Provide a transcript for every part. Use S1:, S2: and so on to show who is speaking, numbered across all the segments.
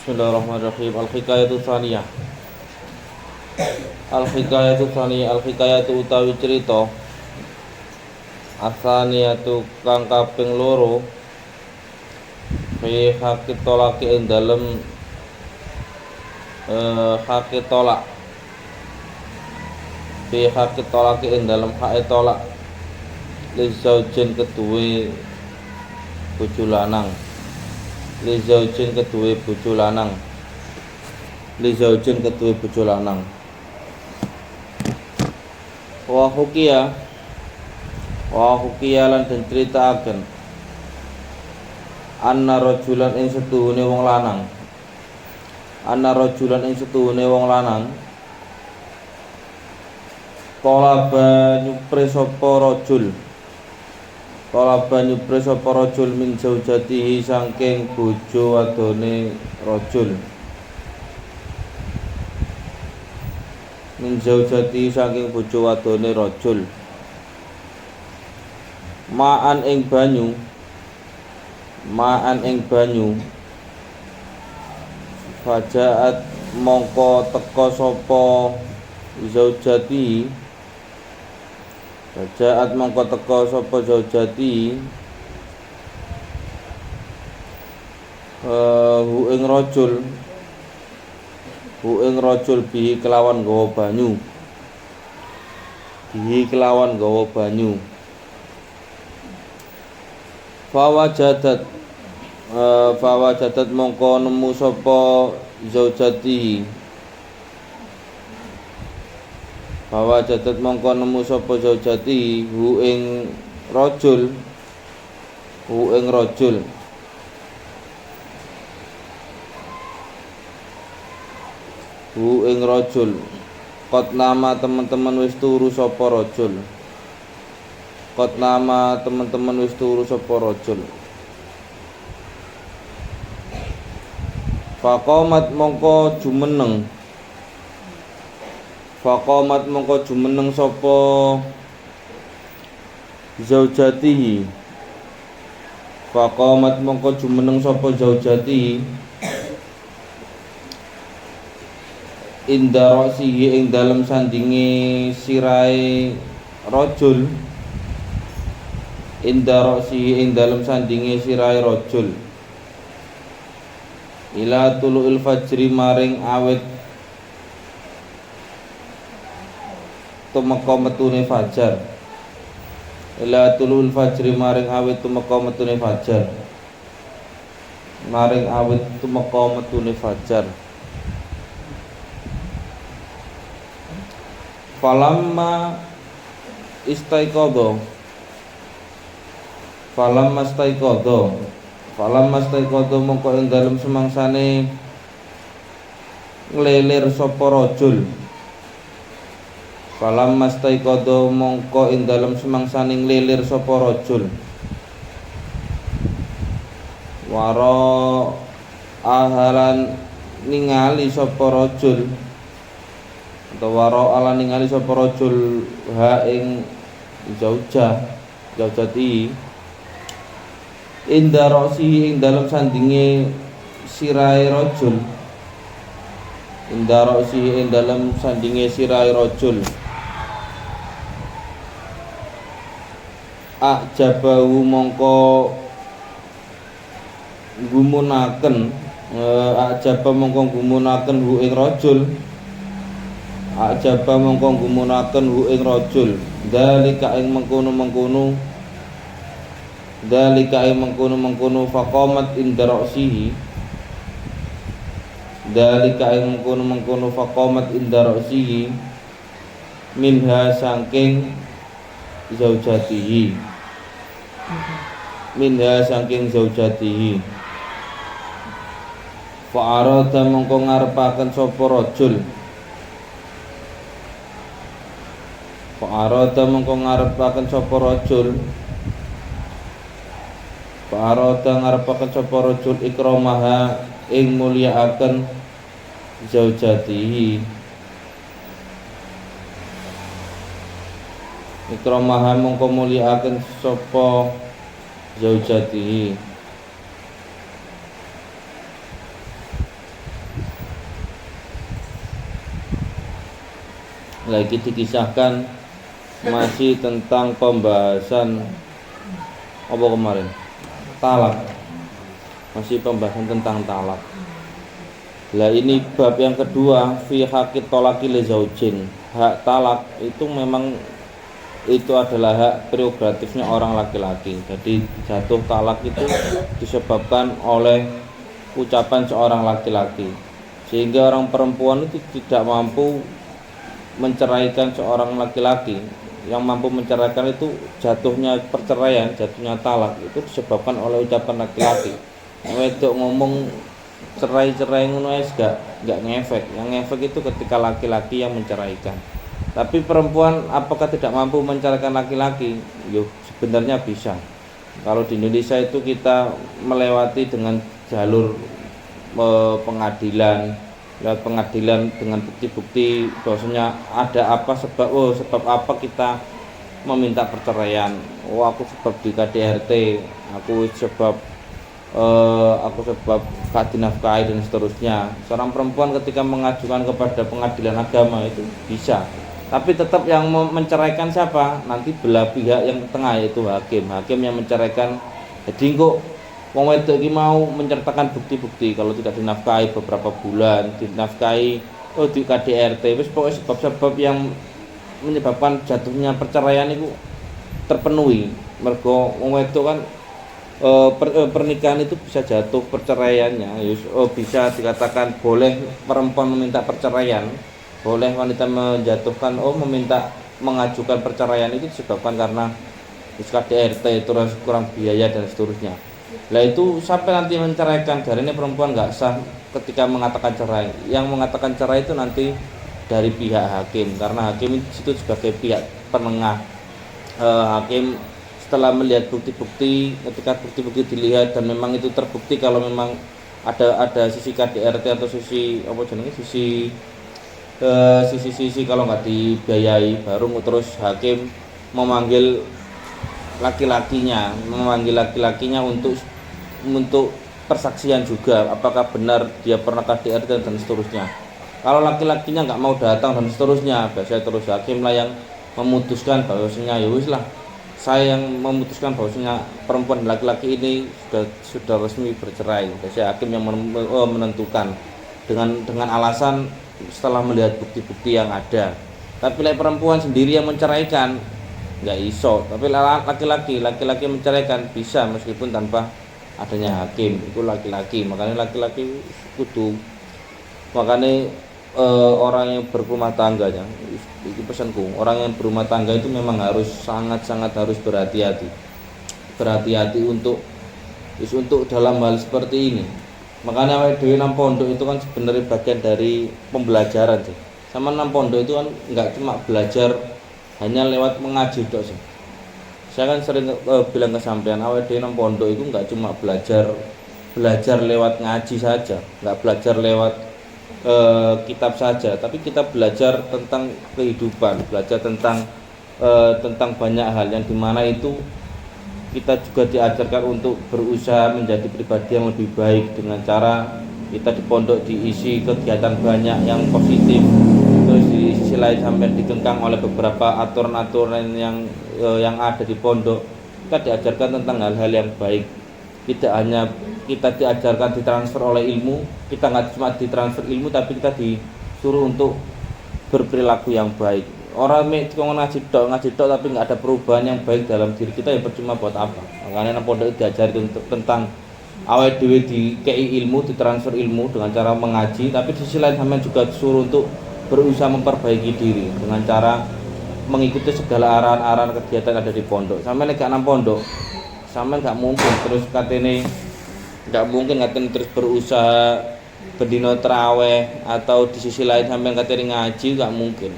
S1: Bismillahirrahmanirrahim. Al-hikayatu tsaniyah. Al-hikayatu tsaniyah, al-hikayatu utawi cerita. Asaniyatu kang kaping loro. Fi hakit tolaki ing dalem hakit tolak. Fi hakit tolaki ing dalem hak tolak. Li zaujin keduwe bojo lanang. Li zaujin keduwe bojo lanang. Li zaujin keduwe bojo lanang. Wa hukiya lan den critakaken anna rajulan ing setuhune wong lanang. Anna rajulan ing setuhune wong lanang talaba nyupre sapa rajul. Talaba nyupre sapa rajul min zaujatihi saking bojo wadone rajul. Min zaujatihi saking bojo wadone rajul. Ma'an ing banyu fajaat mongko teka sapa zaujati. Fajaat mongko teka sapa zaujati hu ing rajul bihi kelawan gawa banyu. Fawajadat mongko nemu sapa zaujati. Fawajadat mongko nemu sapa zaujati hu ing rajul. Qad nama teman-teman wis turu sapa rajul. Qad nama teman-teman wis turu sapa rajul. Faqamat mongko jumeneng sapa zaujatihi. Faqamat mongko jumeneng sapa zaujatihi inda ra'sihi ing dalem sandinge sirahe rajul. Inda ra'sihi ing dalem sandinge sirahe rajul. Ila tulu'il fajri maring awit tumeka metune fajar. Ila tulu'il fajri maring awit tumeka metune fajar. Maring awit tumeka metune fajar. Falamma istaiqadha mongko ing dalem semangsane nglelir sapa rajul. Falamma istaiqadha mongko ing dalem semangsane nglelir sapa rajul. Waro ahalan ningali sapa rajul. Waro ala ningali sapa rajul ha ing zaujati inda ra'si ing dalem sandinge sirahe rajul. Inda ra'si ing dalem sandinge sirahe rajul. Ajabahu mongko gumunaken hu ing rajul. Ajaba mongko gumunaken hu ing rajul. Dalika ing mengkono faqamat inda ra'sihi. Dalika ing mengkono faqamat inda ra'sihi minha saking zaujatihi. Fa'arada mongko ngarepaken sapa rajul. Fa'arada ngarepaken sapa rajul ikramaha ing mulyakaken zaujatihi. Ikramaha mongko mulyakaken sapa zaujatihi. lagi dikisahkan masih tentang pembahasan apa kemarin? Talak. Masih pembahasan tentang talak. Lah ini bab yang kedua, fi haqqit talaqi li zaujin. Hak talak itu memang itu adalah hak prerogatifnya orang laki-laki. Jadi jatuh talak itu disebabkan oleh ucapan seorang laki-laki. Sehingga orang perempuan itu tidak mampu menceraikan seorang laki-laki. Yang mampu menceraikan itu jatuhnya perceraian, jatuhnya talak itu disebabkan oleh ucapan laki-laki. Wedok ngomong cerai ngono wis gak ngefek. Yang ngefek itu ketika laki-laki yang menceraikan. Tapi perempuan apakah tidak mampu menceraikan laki-laki? Yo sebenarnya bisa. Kalau di Indonesia itu kita melewati dengan jalur pengadilan, lewat pengadilan dengan bukti-bukti bahwasanya ada apa sebab apa kita meminta perceraian. Aku sebab di KDRT, aku sebab gak dinafkahi dan seterusnya. Seorang perempuan ketika mengajukan kepada pengadilan agama itu bisa, tapi tetap yang menceraikan siapa? Nanti belah pihak yang tengah, yaitu hakim yang menceraikan. Jadi kok wong wedok iki mau menceritakan bukti-bukti kalau tidak dinafkahi beberapa bulan, dinafkahi di KDRT, wis pokoknya sebab-sebab yang menyebabkan jatuhnya perceraian itu terpenuhi. Mergo wong wedok kan pernikahan itu bisa jatuh perceraiannya, bisa dikatakan boleh perempuan meminta perceraian, boleh wanita menjatuhkan meminta mengajukan perceraian itu disebabkan karena KDRT terus kurang biaya dan seterusnya. Lah itu sampai nanti menceraikan, dari ini perempuan nggak sah ketika mengatakan cerai. Yang mengatakan cerai itu nanti dari pihak hakim, karena hakim itu sebagai pihak penengah. Hakim setelah melihat bukti-bukti, ketika bukti-bukti dilihat dan memang itu terbukti kalau memang ada sisi KDRT atau sisi sisi kalau nggak dibiayai, baru terus hakim memanggil laki-lakinya untuk persaksian juga, apakah benar dia pernah KDRT dan seterusnya. Kalau laki-lakinya nggak mau datang dan seterusnya, biasanya terus hakim lah yang memutuskan bahwasanya ya wis lah, saya yang memutuskan bahwasanya perempuan dan laki-laki ini sudah resmi bercerai. Biasanya hakim yang menentukan dengan alasan setelah melihat bukti-bukti yang ada. Tapi perempuan sendiri yang menceraikan nggak iso, tapi laki-laki menceraikan bisa meskipun tanpa adanya hakim. Itu laki-laki, makanya laki-laki kudu, makanya orang yang berumah tangga ya, itu pesanku, orang yang berumah tangga itu memang harus sangat harus berhati-hati untuk dalam hal seperti ini. Makanya awake dhewe nang pondok itu kan sebenarnya bagian dari pembelajaran sih. Sama nang pondok itu kan nggak cuma belajar hanya lewat mengaji tok sih. Saya kan sering bilang ke sampean, awake dhewe nang pondok itu nggak cuma belajar lewat ngaji saja, nggak belajar lewat kitab saja, tapi kita belajar tentang kehidupan, belajar tentang banyak hal yang dimana itu kita juga diajarkan untuk berusaha menjadi pribadi yang lebih baik dengan cara kita di pondok diisi kegiatan banyak yang positif, terus di sisi lain sampai dikengkang oleh beberapa aturan-aturan yang ada di pondok. Kita diajarkan tentang hal-hal yang baik, tidak hanya kita diajarkan ditransfer oleh ilmu, kita nggak cuma ditransfer ilmu, tapi kita disuruh untuk berperilaku yang baik. Orang ngaji tok tapi nggak ada perubahan yang baik dalam diri kita, ya percuma buat apa. Makanya nang pondok diajarin tentang awake dhewe dikei ilmu, ditransfer ilmu dengan cara mengaji, tapi di sisi lain sampean juga disuruh untuk berusaha memperbaiki diri dengan cara mengikuti segala arahan-arahan kegiatan ada di pondok. Sampean nek gak nang pondok, sampean nggak mungkin terus terus berusaha berdino traweh, atau di sisi lain sampean katene ngaji, nggak mungkin.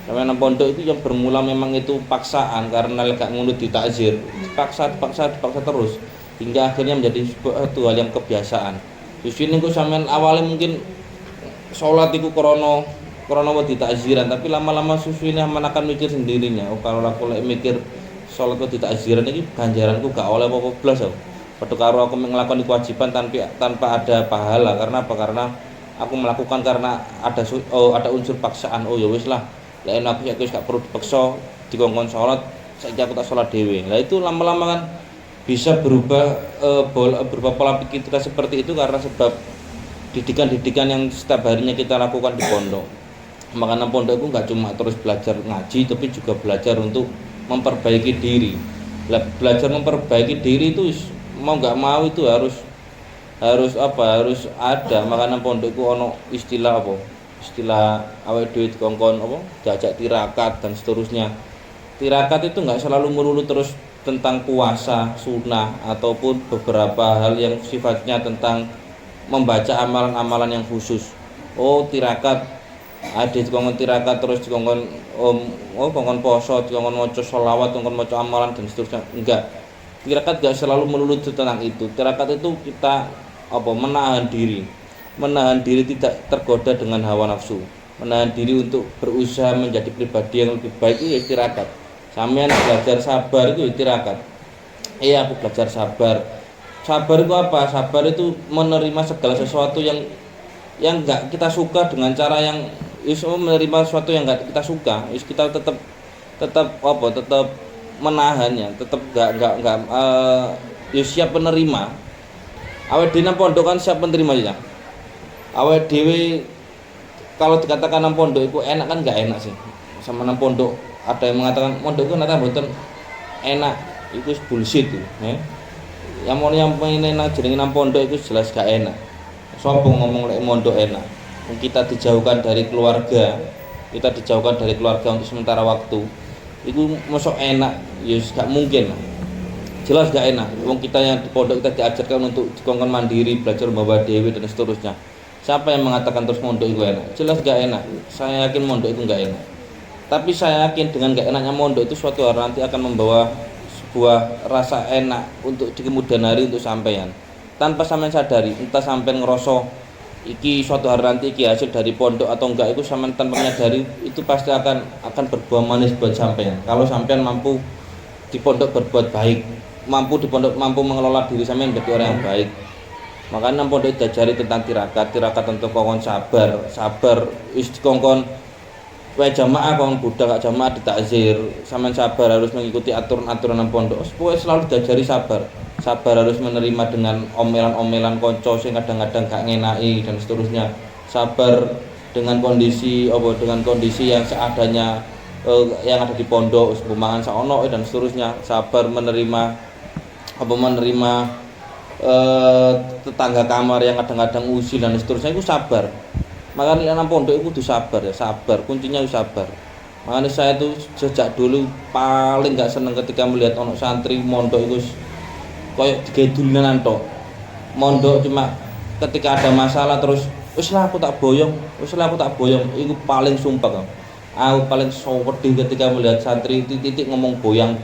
S1: Sampean nang pondok itu yang bermula memang itu paksaan, karena gak ngono ditakzir, dipaksa terus hingga akhirnya menjadi suatu hal yang kebiasaan. Di sini kok sampean awalnya mungkin sholat itu krono ditakziran, tapi lama-lama susune akan mikir sendirinya, kalau aku mikir sholat kok ditakziran ini ganjaranku gak oleh apa-apa blas. Padha karo aku melakukan kewajiban tanpa ada pahala. Karena apa? Karena aku melakukan karena ada unsur paksaan. Oh ya wis lah, Lek aku saiki wis gak perlu dipaksa dikongkon salat, saiki aku tak salat dhewe. Lah itu lama-lama kan bisa berubah berubah pola pikir kita seperti itu karena sebab didikan-didikan yang setiap harinya kita lakukan di pondok. Makanya pondok itu nggak cuma terus belajar ngaji, tapi juga belajar untuk memperbaiki diri. Belajar memperbaiki diri itu mau nggak mau itu harus ada. Makanya pondok itu ono istilah apa? Istilah awake dhewe dikongkon apa? Diajak tirakat dan seterusnya. Tirakat itu nggak selalu melulu terus tentang puasa, sunnah ataupun beberapa hal yang sifatnya tentang membaca amalan-amalan yang khusus. Oh, tirakat ada dikongkon tirakat terus dikongkon kongkon poso, dikongkon maca sholawat, dikongkon maca amalan dan seterusnya. Enggak. Tirakat enggak selalu melulu tentang itu. Tirakat itu kita menahan diri. Menahan diri tidak tergoda dengan hawa nafsu. Menahan diri untuk berusaha menjadi pribadi yang lebih baik itu tirakat. Sampeyan belajar sabar itu tirakat. Aku belajar sabar. Sabar itu apa? Sabar itu menerima segala sesuatu yang enggak kita suka dengan cara yang menerima sesuatu yang enggak kita suka. Kita tetap menahannya, tetap enggak siap menerima. Awake dhewe nang pondok kan siap menerima ya. Awake dhewe kalau dikatakan nang pondok itu enak kan enggak enak sih. Sama nang pondok ada yang mengatakan pondok itu ternyata mboten enak. Itu bullshit tuh, Yang mau pengen enak jenenge nang pondok itu jelas gak enak. Sopo ngomong lek mondok enak. Kita dijauhkan dari keluarga, untuk sementara waktu. Itu mosok enak, ya gak mungkin lah. Jelas gak enak. Wong kita yang di pondok kita diajarkan untuk dikongkon mandiri, belajar membawa dewi dan seterusnya. Siapa yang mengatakan terus mondok itu enak? Jelas gak enak. Saya yakin mondok itu gak enak. Tapi saya yakin dengan gak enaknya mondok itu suatu hari nanti akan membawa sebuah rasa enak untuk di kemudian hari untuk sampean. Tanpa sampean sadari, entah sampean ngerasa iki suatu hari nanti iki hasil dari pondok atau enggak, itu sampean tanpa menyadari itu pasti akan berbuah manis buat sampean. Kalau sampean mampu di pondok berbuat baik, mampu mengelola diri sampean menjadi orang yang baik. Makanya nang pondok diajari tentang tirakat tentang kongkon sabar wis dikongkon wae jamaah kong budak gak jamaah ditakzir, sampean sabar harus mengikuti aturan-aturan nang pondok. Pokoke selalu diajari sabar harus menerima dengan omelan-omelan konco sing kadang-kadang gak ngenaki dan seterusnya. Sabar dengan kondisi yang seadanya yang ada di pondok, mangan saono dan seterusnya. Sabar menerima tetangga kamar yang kadang-kadang usil dan seterusnya. Itu sabar. Makanya nang pondok itu kudu sabar ya, sabar. Kuncinya itu sabar. Makanya saya tuh sejak dulu paling gak seneng ketika melihat ono santri mondok itu koyo digedulinan tok. Mondok cuma ketika ada masalah terus wis lah aku tak boyong. Iku paling sumpah. Aku paling wedi ketika melihat santri titik ngomong boyong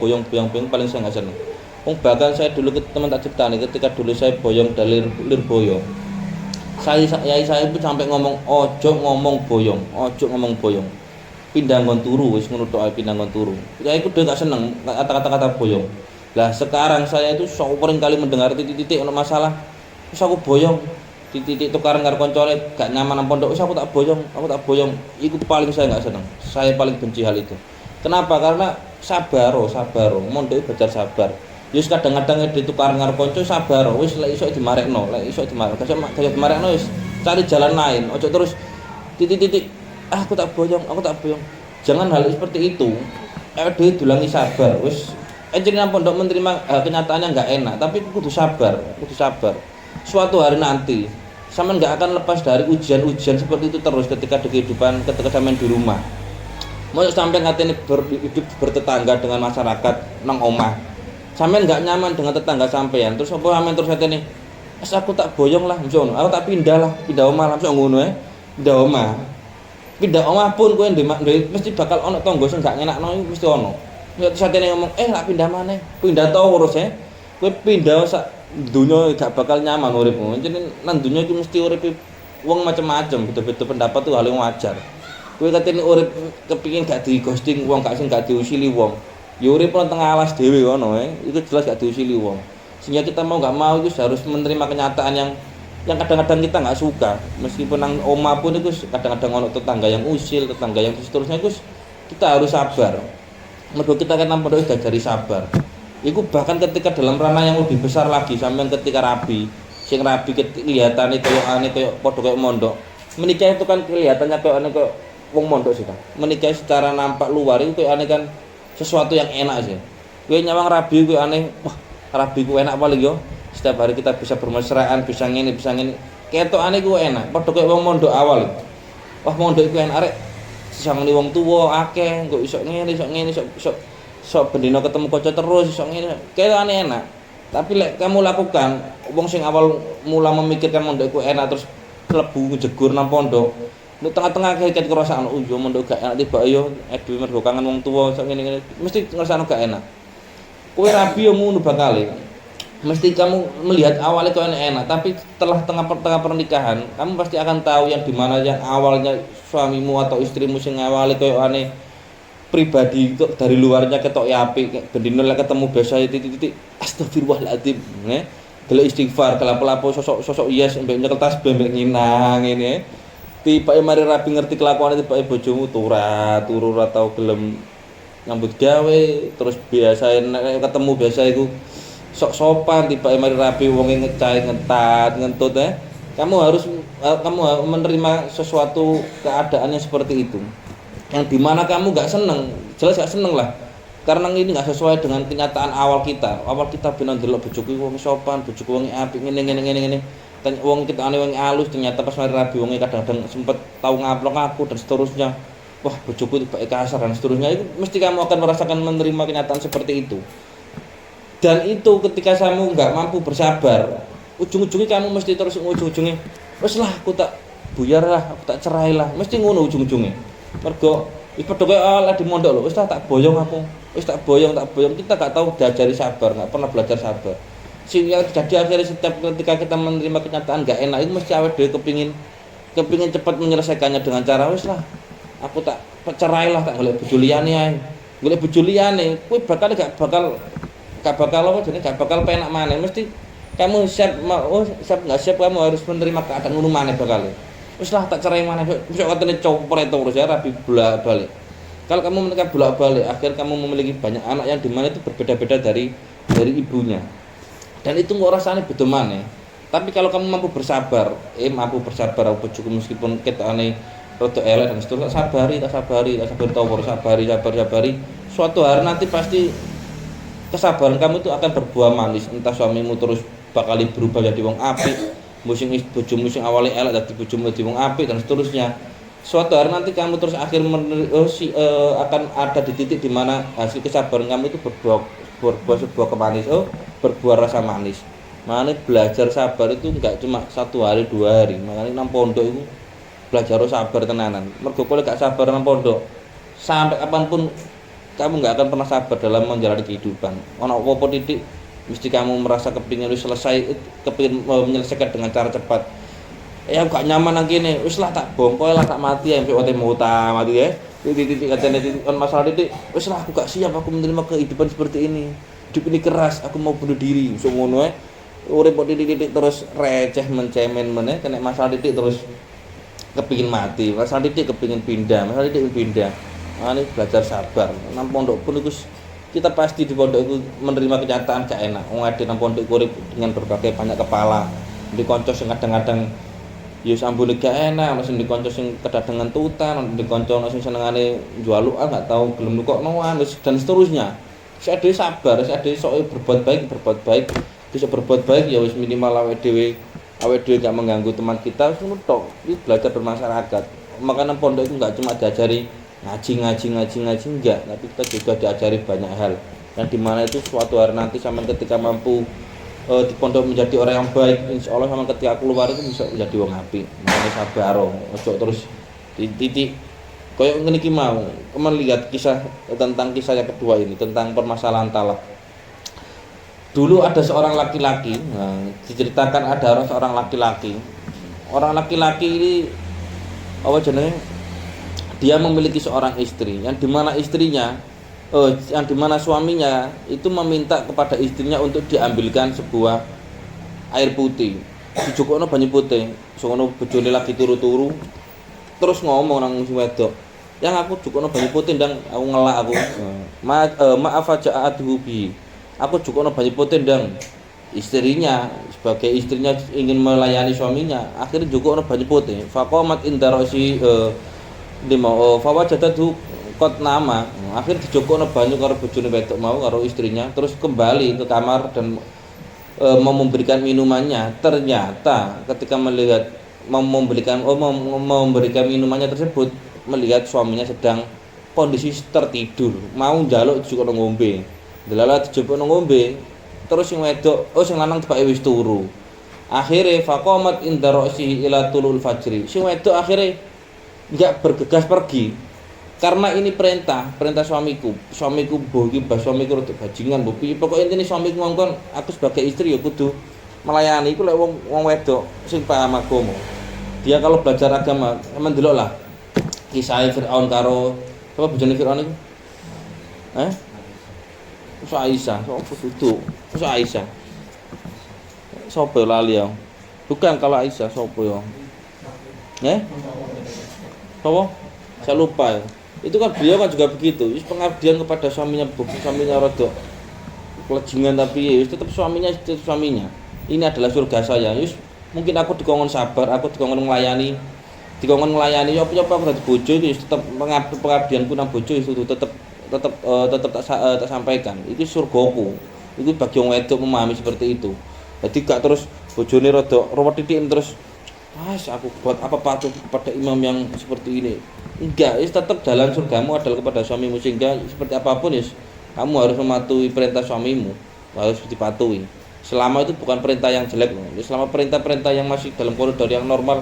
S1: paling saya gak seneng. Bahkan saya dulu teman tak ciptani ketika dulu saya boyong dari Lirboyo. Saya itu sampai ngomong ojo ngomong boyong. Pindah nggon turu wis ngono tok, pindah nggon turu. Ya iku udah gak seneng kata-kata boyong. Lah sekarang saya itu sering kali mendengar titik-titik ono masalah, wis aku boyong. Titik tukaran karo koncone gak nyaman nang pondok, wis aku tak boyong. Iku paling saya gak seneng. Saya paling benci hal itu. Kenapa? Karena sabar, mondok belajar sabar. Wis kadang-kadang ditukaran karo kanca sabar, wis lek iso dimarekno, gak dimarekno wis cari jalan lain. Ojo terus titik-titik aku tak boyong. Jangan hal seperti itu. Dhewe dulangi sabar, wis nang pondok menerima kenyataannya enggak enak, tapi kudu sabar. Suatu hari nanti sampean enggak akan lepas dari ujian-ujian seperti itu terus ketika sampean di rumah. Mau sampean ngateni hidup bertetangga dengan masyarakat nang omah. Sampean enggak nyaman dengan tetangga sampean, terus apa sampean terus ngateni? Aku tak boyong lah, misalnya, aku tak pindah omah lah, misalnya ngono pindah omah pun kowe mesti bakal ono tangga sing gak ngenakno, mesti ono. Ya satene ngomong, tak pindah maneh. Pindah to urus kowe pindah sak donya gak bakal nyaman uripmu. Jenenge nang donya iki mesti uripe wong macam-macam, beda-beda pendapat tuh hal yang wajar. Kowe katene urip kepengin gak di ghosting wong, gak diusili wong. Ya urip nang tengah alas dhewe ngono itu jelas gak diusili wong. Sehingga kita mau gak mau itu harus menerima kenyataan yang kadang-kadang kita nggak suka. Meskipun nang omah pun itu kadang-kadang ono tetangga yang usil, tetangga yang seterusnya itu kita harus sabar. Mergo kita kan pondok diajari sabar. Iku bahkan ketika dalam ranah yang lebih besar lagi sampean ketika rabi, sing rabi kelihatane koyo padha koyo mondok. Menikah itu kan kelihatannya koyo wong mondok sih kan. Menikah secara nampak luar itu koyo kan sesuatu yang enak sih. Kowe nyawang rabi koyo wah rabi ku enak paling yo. Setiap hari kita bisa bermesraan, bisa ngene. Ketokane ku enak. Padha koyo wong mondok awal. Wah mondok iku enak rek. Sesangane wong tuwa akeh, kok iso ngene, sok bendina ketemu kanca terus iso ngene. Ketokane enak. Tapi lek kamu lakukan, wong sing awal mula memikirkan mondok iku enak terus klebu jegur nang pondok. Nek tengah-tengah kayak kerasaan, oh yo mondok gak enak tiba yo edwe mergo kangen wong tuwa sok ngene. Mesti ngrasakno gak enak. Kowe rabi yo ngono bakale. Mesti kamu melihat awalnya kau enak, tapi setelah tengah pernikahan, kamu pasti akan tahu yang dimana yang awalnya suamimu atau istrimu sing awalnya kau aneh pribadi itu dari luarnya ketok ya api, bendino lah ketemu biasa titik astagfirullahaladzim, kalau istighfar, kalau pelapo sosok yes, mbaknya kertas bembek nginang ini, tiba mari rapi ngerti kelakuan tiba bojomu turur atau gelem nyambut gawe, terus biasa ketemu biasa itu sok sopan tiba mari rapi wonge ngecai ngentut kamu harus menerima sesuatu keadaan yang seperti itu yang dimana kamu gak seneng, jelas gak seneng lah karena ini gak sesuai dengan kenyataan awal kita benar delok bojoku wong sopan, bojoku wong apik ngene wong kita ane wong alus ternyata pas mari rabi wonge kadang-kadang sempet tahu ngaplok aku dan seterusnya wah bojoku tiba kasar dan seterusnya itu mesti kamu akan merasakan menerima kenyataan seperti itu. Dan itu ketika kamu nggak mampu bersabar, ujung-ujungnya kamu mesti terus ujung-ujungnya, wes lah aku tak buyar lah, aku tak cerai lah, mesti ngono ujung-ujungnya. Mergo, itu padha ala di mondok loh, wes lah tak boyong aku, wes tak boyong, kita nggak tahu diajari sabar, nggak pernah belajar sabar. Sehingga jadi akhirnya setiap ketika kita menerima kenyataan nggak enak, itu mesti awet dhewe kepingin cepat menyelesaikannya dengan cara wes lah, aku tak cerai lah, tak golek bojo liyane ae, golek bojo liyane, kowe gak bakal penak maneh mesti kamu siap nggak siap kamu harus menerima keadaan ngono maneh bakal wis lah tak cerai maneh besok katanya copret terus ya rapi bolak-balik kalau kamu menikah bolak-balik akhir kamu memiliki banyak anak yang dimana itu berbeda-beda dari ibunya dan itu nggak rasanya beda maneh tapi kalau kamu mampu bersabar aku cukup meskipun kita aneh rada elek dan seterusnya sabari suatu hari nanti pasti kesabaran kamu itu akan berbuah manis entah suamimu terus bakal berubah jadi wong apik bojomu sing awalnya elek dadi bojomu dadi wong apik dan seterusnya suatu hari nanti kamu terus akan ada di titik di mana hasil kesabaran kamu itu berbuah sebuah kemanis berbuah rasa manis makanya belajar sabar itu enggak cuma 1 hari 2 hari makanya nang pondok itu belajar sabar tenanan mergo kowe gak sabar nang pondok sampai kapanpun kamu nggak akan pernah sabar dalam menjalani kehidupan. Ono apa titik mesti kamu merasa kepingin menyelesaikan dengan cara cepat. Ya aku gak nyaman nang kene, wis lah tak bongkol lah tak mati ya sampai mati ya. Titik katanya masalah titik, wis lah aku gak siap aku menerima kehidupan seperti ini. Hidup ini keras, aku mau bunuh diri. So ngono urip titik terus receh mencemen meneh kena masalah titik terus kepingin mati, masalah titik kepingin pindah. Ini belajar sabar. Nang pondok pun itu kita pasti di pondok itu menerima kenyataan gak enak. Wong ade nang pondok urip dengan berbagai banyak kepala. Di kanca sing kadang-kadang ya sambune gak enak, mesti di kanca sing kedadengan tutan, di kanca sing senengane jualukan gak tahu gelem nukokno dan seterusnya. Saya ade sabar, saya ade sok berbuat baik. Bisa berbuat baik ya wis minimal awake dhewe gak mengganggu teman kita, ngono tok. Iki belajar bermasyarakat. Makanya pondok itu gak cuma diajari ngaji enggak, tapi kita juga diajari banyak hal yang dimana itu suatu hari nanti sama ketika mampu di pondok menjadi orang yang baik insya Allah sama ketika keluar itu bisa menjadi wong apik makanya sabar ojo terus di titik koyo ngene iki mau melihat tentang kisah yang kedua ini tentang permasalahan talak dulu ada seorang laki-laki diceritakan ada seorang laki-laki ini apa jenenge dia memiliki seorang istri yang dimana suaminya itu meminta kepada istrinya untuk diambilkan sebuah air putih dijukukno banyu putih sono bojone lagi turu-turu terus ngomong nang wedok yang aku jukokno banyu putih ndang aku ngelak aku. Maaf aja adhubi. Aku jukokno banyu putih ndang. Istrinya sebagai istrinya ingin melayani suaminya, akhirnya jukokno banyu putih. Faqamat indarosi di mau fawajadatu kot nama. Akhirnya dijukokno banyu karo bojone wedok mau karo istrinya, terus kembali ke kamar dan mau memberikan minumannya. Ternyata ketika melihat memberikan minumannya tersebut, melihat suaminya sedang kondisi tertidur, mau njaluk dijukokno ngombe. Delala dijukokno ngombe, terus sing wedok sing lanang tibake wis turu. Akhire faqamat inda ra'sihi ila tulul fajri. Sing wedok akhire enggak bergegas pergi. Karena ini perintah suamiku mbok iki suamiku rada bajingan mbok piye pokoke intine suamiku ngongkon aku sebagai istri ya kudu melayani iku lek wong wedok sing paham agama. Dia kalau belajar agama, sampeyan delok lah kisah Firaun karo apa bojone Firaun iku? Aisyah, sopo duduk? Aisyah. Sopo lali ya? Bukan kalau Aisyah sopo ya? Sopo? Saya lupa ya. Itu kan beliau kan juga begitu. Pengabdian kepada suaminya rada kelejingan tapi tetap suaminya. Ini adalah surga saya. Mungkin aku dikongkon sabar, aku dikongkon melayani ya apa aku dadi bojo itu tetap pengabdianku nang bojo itu tetap tak sampaikan. Itu surgaku. Itu bagi wong wedok memahami seperti itu. Jadi gak terus bojone rada ruwet titik terus aku buat apa patuh kepada imam yang seperti ini. Enggak, tetap jalan surgamu adalah kepada suamimu, sehingga seperti apapun kamu harus mematuhi perintah suamimu, harus dipatuhi. Selama itu bukan perintah yang jelek, selama perintah-perintah yang masih dalam koridor yang normal,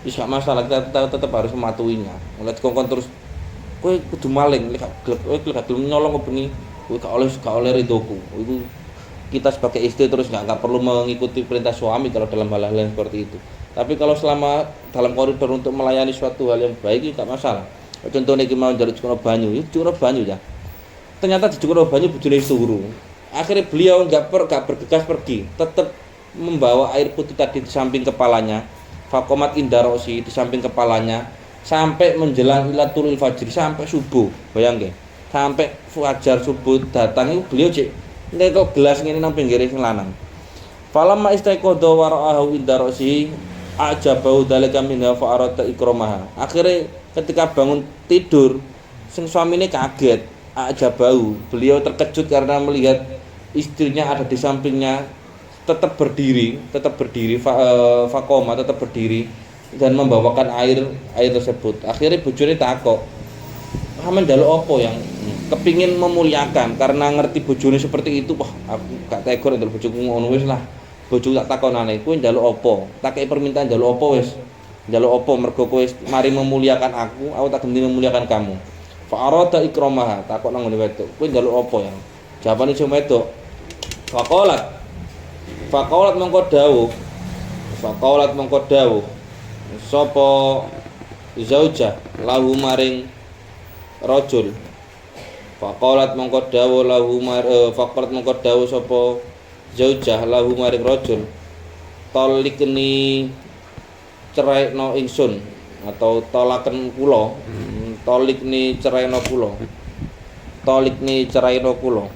S1: gak masalah, kita tetap harus mematuhinya. Mulai dikongkon terus, kowe kudu maling, kowe gak gelem nyolong bengi, kowe gak oleh ridoku. Itu kita sebagai istri terus nggak perlu mengikuti perintah suami kalau dalam hal-hal yang seperti itu. Tapi kalau selama dalam koridor untuk melayani suatu hal yang baik itu tak masalah. Contohnya kita mau njaluk cukup banyu, itu cukup banyu ya. Ternyata di cukup banyu bojone turu. Akhirnya beliau nggak bergegas pergi, tetap membawa air putih tadi di samping kepalanya. Faqamat indarosi di samping kepalanya sampai menjelang ila tulul fajr, sampai subuh. Bayangke, sampai fajar subuh datang itu beliau nek kok gelas ngene nang pinggire sing lanang. Falamma istaiqadha wa ra'ahu indarosi ajabau dalika minha fa arada ikramaha. Akhirnya ketika bangun tidur sing suamine kaget, ajabau, beliau terkejut karena melihat istrinya ada di sampingnya tetap berdiri faqoma tetap berdiri dan membawakan air tersebut. Akhirnya bojone takok, "Sampeyan njaluk apa yang kepingin memuliakan?" Karena ngerti bojone seperti itu, wah aku gak tegur ndelok bojoku ngono wis lah. Bojo tak takonane, kowe njaluk apa? Tak kei permintaan njaluk apa wis? Njaluk apa mergo kowe mari memuliakan aku tak ganti memuliakan kamu. Fa arada ikramaha, takok nang ngene wedok. Kowe njaluk apa ya? Jawabane sing wedok. Faqalat mongko dawuh. Sapa zaujah lahu maring rajul. Faqalat mongko dawuh sapa zaujah lahu maring rajul, talikni ceraikno ingsun atau tolaken kula. Talikni ceraikno kula.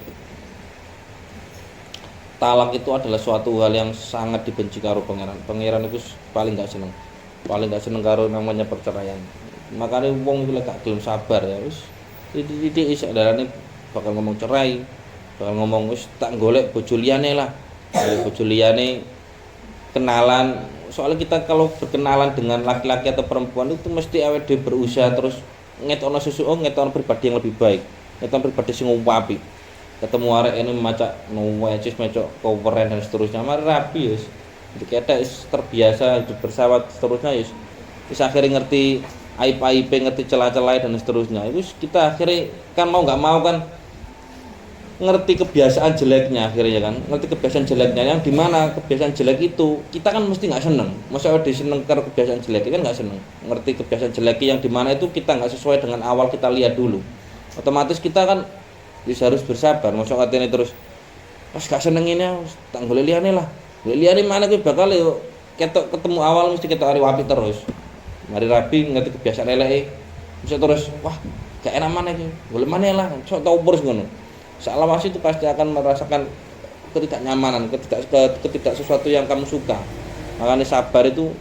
S1: Talak itu adalah suatu hal yang sangat dibenci karo pangeran. Pangeran itu paling gak seneng karo namanya perceraian. Makanya wong iki lek gak gelem sabar ya wis titik isek darane bakal ngomong cerai, bakal ngomong wis tak golek bojo liyane lah. Bojo liyane kenalan. Soalnya kita kalau berkenalan dengan laki-laki atau perempuan itu mesti awake dhewe berusaha terus ngetokno ngetokno pribadi yang lebih baik, ngetokno pribadi sing apik. Ketemu arek ini macak nuwecis macok keren dan seterusnya mari rapi wis. Jadi kita terbiasa hidup bersawat seterusnya wis akhirnya ngerti aib-aib, ngerti celah-celah dan seterusnya. Itu kita akhirnya kan mau nggak mau kan ngerti kebiasaan jeleknya akhirnya kan, ngerti kebiasaan jeleknya yang dimana kebiasaan jelek itu kita kan mesti nggak seneng. Masa udah seneng karena kebiasaan jelek kan nggak seneng. Ngerti kebiasaan jelek yang dimana itu kita nggak sesuai dengan awal kita lihat dulu. Otomatis kita kan harus bersabar. Masa katanya terus pas gak seneng ini tak golek liyane lah. Golek liyane mana kuwi bakal ketok ketemu awal mesti ketok ari wapi terus. Mari rapi ngerti kebiasaan eleke. Bisa terus wah gak enak mana iki. Boleh mana lah, sok tau terus ngono. Salawasi itu pasti akan merasakan ketidaknyamanan, ketidak sesuatu yang kamu suka. Makanya sabar itu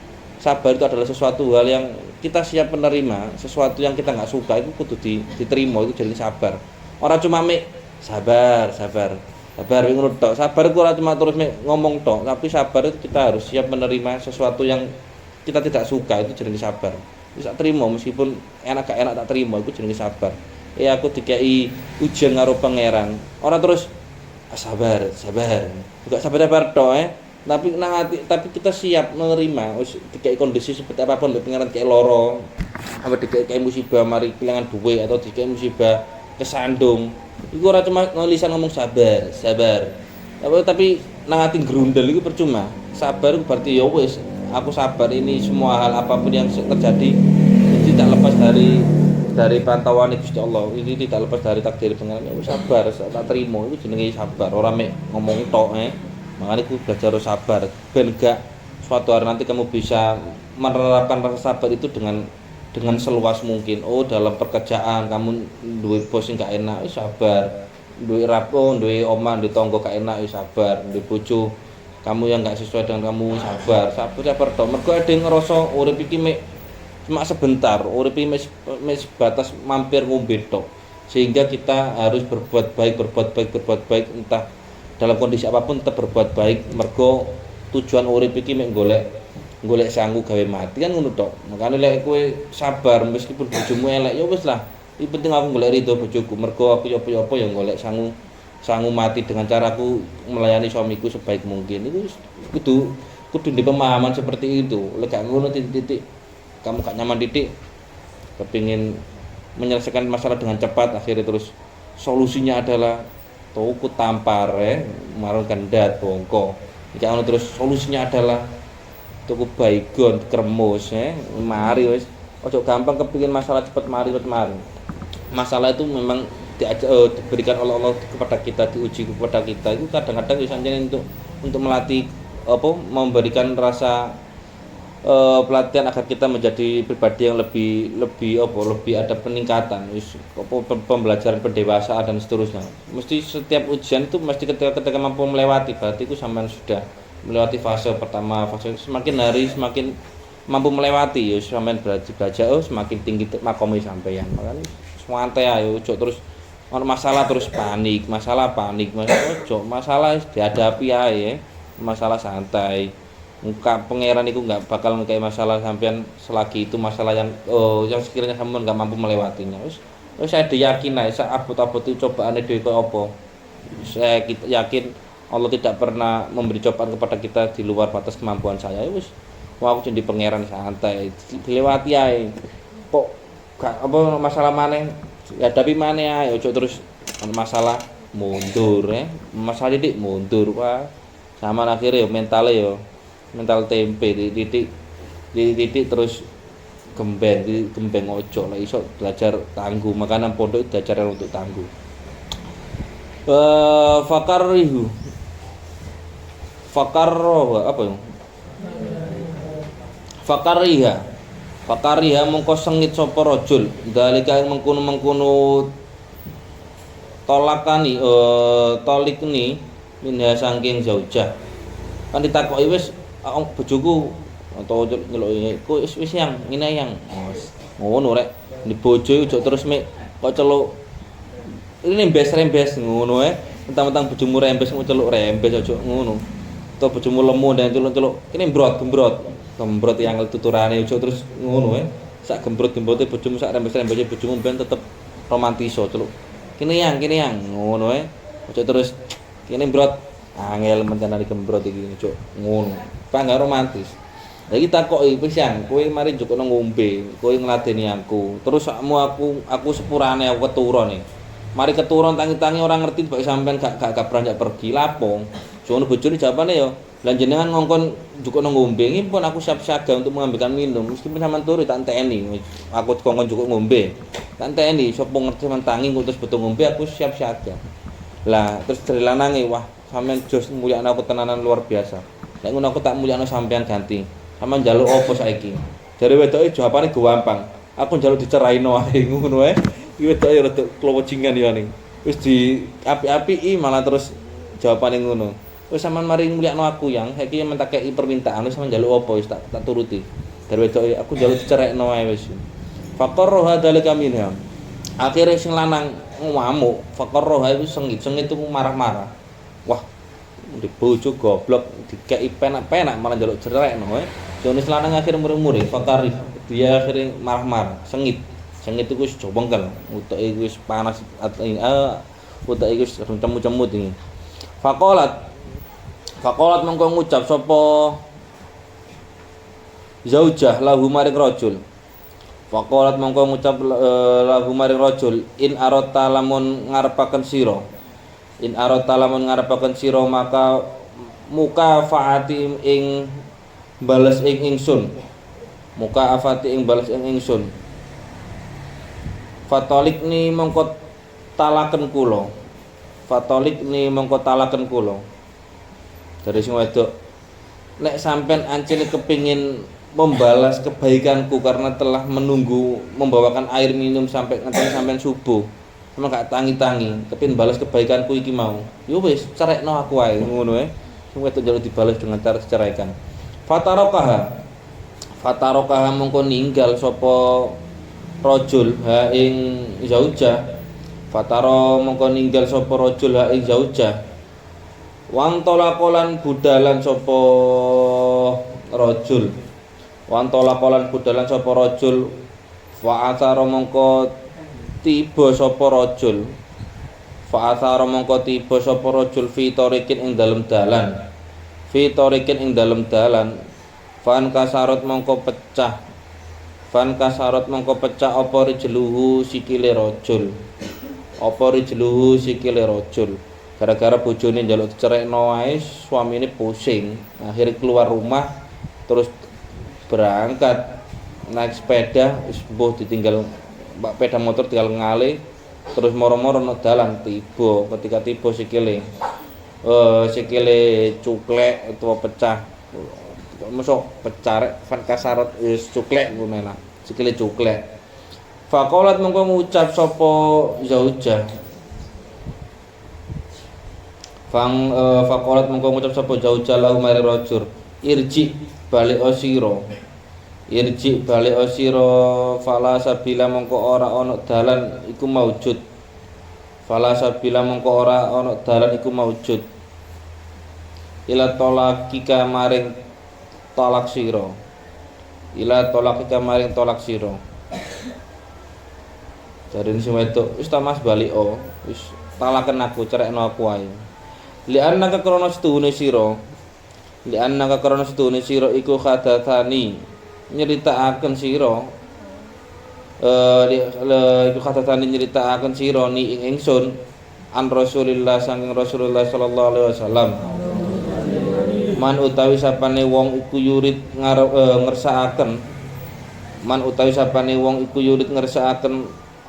S1: adalah sesuatu hal yang kita siap menerima, sesuatu yang kita nggak suka itu kudu diterima, itu jadi sabar. Orang cuma sabar ngono tok. Sabar itu ora cuma terus ngomong tok, tapi sabar itu kita harus siap menerima sesuatu yang kita tidak suka, itu jadi sabar. Bisa terima meskipun enak gak enak tak terima, itu jadi sabar. Aku dikai ujian karo pangeran. Orang terus sabar. Juga sabar tok tapi kita siap menerima dikai kondisi seperti apapun pangeran kayak loro, apa dikai musibah mari kehilangan duit atau dikai musibah kesandung. Iku ora cuma nulisan ngomong sabar. Tapi nang ati grundel iku percuma. Sabar itu berarti ya wis, aku sabar ini semua hal apapun yang terjadi tidak lepas dari pantauan Gusti Allah. Ini tidak lepas dari takdir pangeran. Ya sabar, tak terima itu jenenge sabar. Ora mek ngomong tok Makanya aku belajar sabar ben gak suatu hari nanti kamu bisa menerapkan rasa sabar itu dengan seluas mungkin. Dalam pekerjaan kamu duwe bos sing gak enak, sabar. Duwe rapo, duwe omah, duwe tangga gak enak, sabar. Duwe bojo kamu yang gak sesuai dengan kamu, sabar tok. Mergo ade ngerasa urip iki mek cuma sebentar, urip iki mek sebatas mampir ngombe tok. Sehingga kita harus berbuat baik entah dalam kondisi apapun tetap berbuat baik. Mergo tujuan urip iki mek golek sangu gawe mati kan ngono tok. Makane lek kowe sabar meskipun bojomu elek ya wis lah. Iki penting aku golek ridho bojoku. Mergo aku apa-apa ya golek sangu mati dengan caraku melayani suamiku sebaik mungkin. Itu kudu di pemahaman seperti itu. Lek gak ngono titik kamu gak nyaman titik kepingin menyelesaikan masalah dengan cepat, akhirnya terus solusinya adalah tuku tampar marang kandat bongko. Iki ono terus solusinya adalah tuku baygon kremus mari wis ojo gampang kepingin masalah cepat mari. Masalah itu memang diberikan oleh Allah kepada kita, diuji kepada kita. Itu kadang-kadang bisa untuk melatih memberikan rasa pelatihan agar kita menjadi pribadi yang lebih ada peningkatan, pembelajaran pendewasaan dan seterusnya. Mesti setiap ujian itu mesti ketika mampu melewati, berarti itu sampean sudah melewati fase pertama. Fase semakin hari semakin mampu melewati ya sampean belajar semakin tinggi makomnya sampean. Makanya santai ayo terus ono masalah terus panik ojo masalah dihadapi ae, masalah santai. Muka pangeran itu nggak bakal kayak masalah sampean selagi itu masalah yang sekiranya sampean nggak mampu melewatinya. Saya yakin saya abot-abot itu cobaan dhewe kok apa. Saya yakin Allah tidak pernah memberi cobaan kepada kita di luar batas kemampuan saya. Wis aku jadi pangeran santai dilewati ae. Kok gak masalah maneh hadapi maneh ae, ojo terus masalah mundur masalah didik mundur sama akhirnya mental tempe di titik terus gembeng ojo lah iso belajar tangguh. Makanan pondok itu belajar untuk tangguh. Fakariha mongko sengit sapa rajul dalika ing mengkono tolakani tolikni minha saking zaujah. Kan ditakoki wis bojoku atau ngeloki kok wis yang ngene yang ngono rek di bojo ojo terus mek kok celuk ini rembes ngono mentang-mentang bojomu rembes mau celuk rembes ojo ngono. Atau bojomu lemu dan celuk kene gembrot yang tuturane ojo terus ngono sak gembrot-gembrote bojomu sak rembes-rembese bojomu ben tetep romantiso celuk kene yang ngono ojo terus kene brot angel mencanani gembrot iki ojo ngono enggak romantis. Lagi takoki wis yang kowe mari njukuk nang ngombe, kowe ngladeni aku. Terus aku sepurane aku keturun Mari keturun tangi-tangi orang ngerti bak sampean gak beranjak pergi lapo. Sono bojone jawabane yo, lan jenengan ngongkon njukuk nang ngombe iki pun aku siap siaga untuk mengambilkan minum. Meskipun sampean turu tak enteni. Aku kongkon njukuk ngombe. Tak enteni sapa ngerti sampean tangi terus betul ngombe aku siap siaga. Lah terus dari lanange wah sampean jos mulyakno aku tenanan luar biasa. Nek ngono aku tak mulyakno sampean ganti. Sampeyan njaluk apa saiki? Jare wedoke jawabane gampang. Aku njaluk diceraino ae ngono wae. Iki wedoke rada klowejingan ya ning. Wis di api-apiki malah terus jawabane ngono. Wis sampean mari mulyakno aku yang saiki men tak kei permintaan wis sampean njaluk apa wis tak turuti. Dari wedoke aku njaluk dicerekno ae wis. Faqarra dzalika minha. Akhire sing lanang ngamuk, faqarra itu sengit itu marah-marah. Wah, di bojo goblok dikei penak-penak malah njaluk cerekno wae. Jonis lanang akhir muri-muri fakari dia akhirnya marah-marah sengit itu wis jobongkel utek iku wis panas utek iku wis cemut-cemut iki faqalat mengko ngucap sapa zaujah lahu maring rajul faqalat mengko ngucap lahu maring rajul in arata lamun ngarepaken sira maka muka faati ing bales ing ingsun muka afati ing bales ing ingsun fatolik ni mongko talaken kula dari sing wedok nek sampean ancene kepingin membalas kebaikanku karena telah menunggu membawakan air minum sampai ngenteni sampean subuh sama gak tangi-tangi kepin balas kebaikanku iki mau yo wis cerekno aku ae ngono ae sing wedok njaluk dibalas dengan cara diceraikan Fatarokaha mongko ninggal sapa rajul ha ing zaujah Fataro mongko ninggal sapa rajul ha ing zaujah Wan tolakolan budalan sapa rajul fa athara mongko tiba sapa rajul fi tariqin ing dalem dalan fan kasarot mongko pecah apa rijluhu sikile rajul gara-gara bojone njaluk dicerekno wae suamine pusing akhirnya keluar rumah terus berangkat naik sepeda wis mbuh ditinggal sepeda motor tinggal ngale terus moro-moro nang dalan ketika tiba sikile cuklek utawa pecah mosok pecah rek fan kasarot wis cuklek ngono lah sikile cuklek faqalat mongko ngucap sapa zaujah faqalat mongko ngucap sapa zaujah lahu mari rajul irji balik osiro fala sabila mongko ora ana dalan iku maujud ila tolakika maring tolak sira jarine sing wedok wis ta Mas balik wis talaken aku cerekno aku ae li'annaka krana setuhune sira iku khadatsani nyritakaken sira ni ing ingsun an Rasulillah saking Rasulullah sallallahu alaihi wasallam man utawi sapane wong iku yurid ngersakaken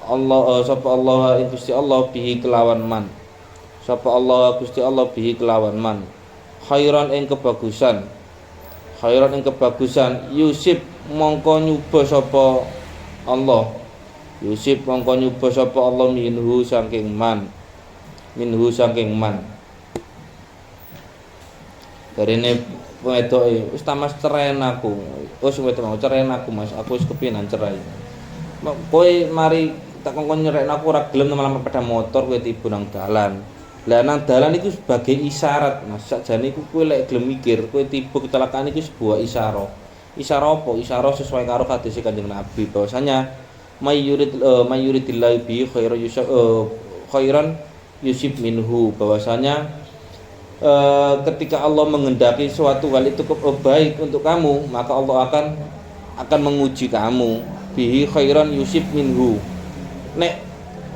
S1: Allah sapa Allah ing Gusti Allah bihi kelawan man khairan ing kebagusan yusib mongko nyuba sapa Allah minhu saking man darine wedoke wis tamas ceren aku wis wedok ceren aku Mas aku wis kepinan cerai kowe mari tak kongkon nyerekno aku ora gelem malah sepeda motor kowe tiba nang dalan lah nang dalan iku sebagai isyarat Mas sakjane iku kowe lek gelem mikir kowe tiba kecelakaan iku sebuah isyarat apa isyarat sesuai karo hadis Kanjeng Nabi bahwasanya mayyuridillahu bi khairan yusib minhu bahwasanya ketika Allah menghendaki suatu hal itu baik untuk kamu maka Allah akan menguji kamu bihi khairan yusib minhu nek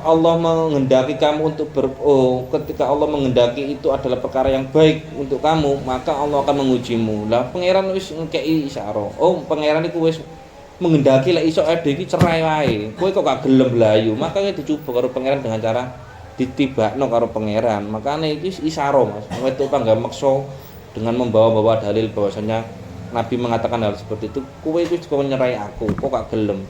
S1: Allah menghendaki kamu untuk ketika Allah menghendaki itu adalah perkara yang baik untuk kamu maka Allah akan mengujimu lah pangeran wis ngekei isyara pangeran iku wis menghendaki lek iso ade iki cerai wae kowe kok gak gelem blayu makanya dicoba karo pangeran dengan cara ditibakno karo pangeran makanya iki isyara Mas wedok pangga meksa dengan membawa dalil bahwasanya Nabi mengatakan hal seperti itu kowe iku juga nyerai aku kok gak gelem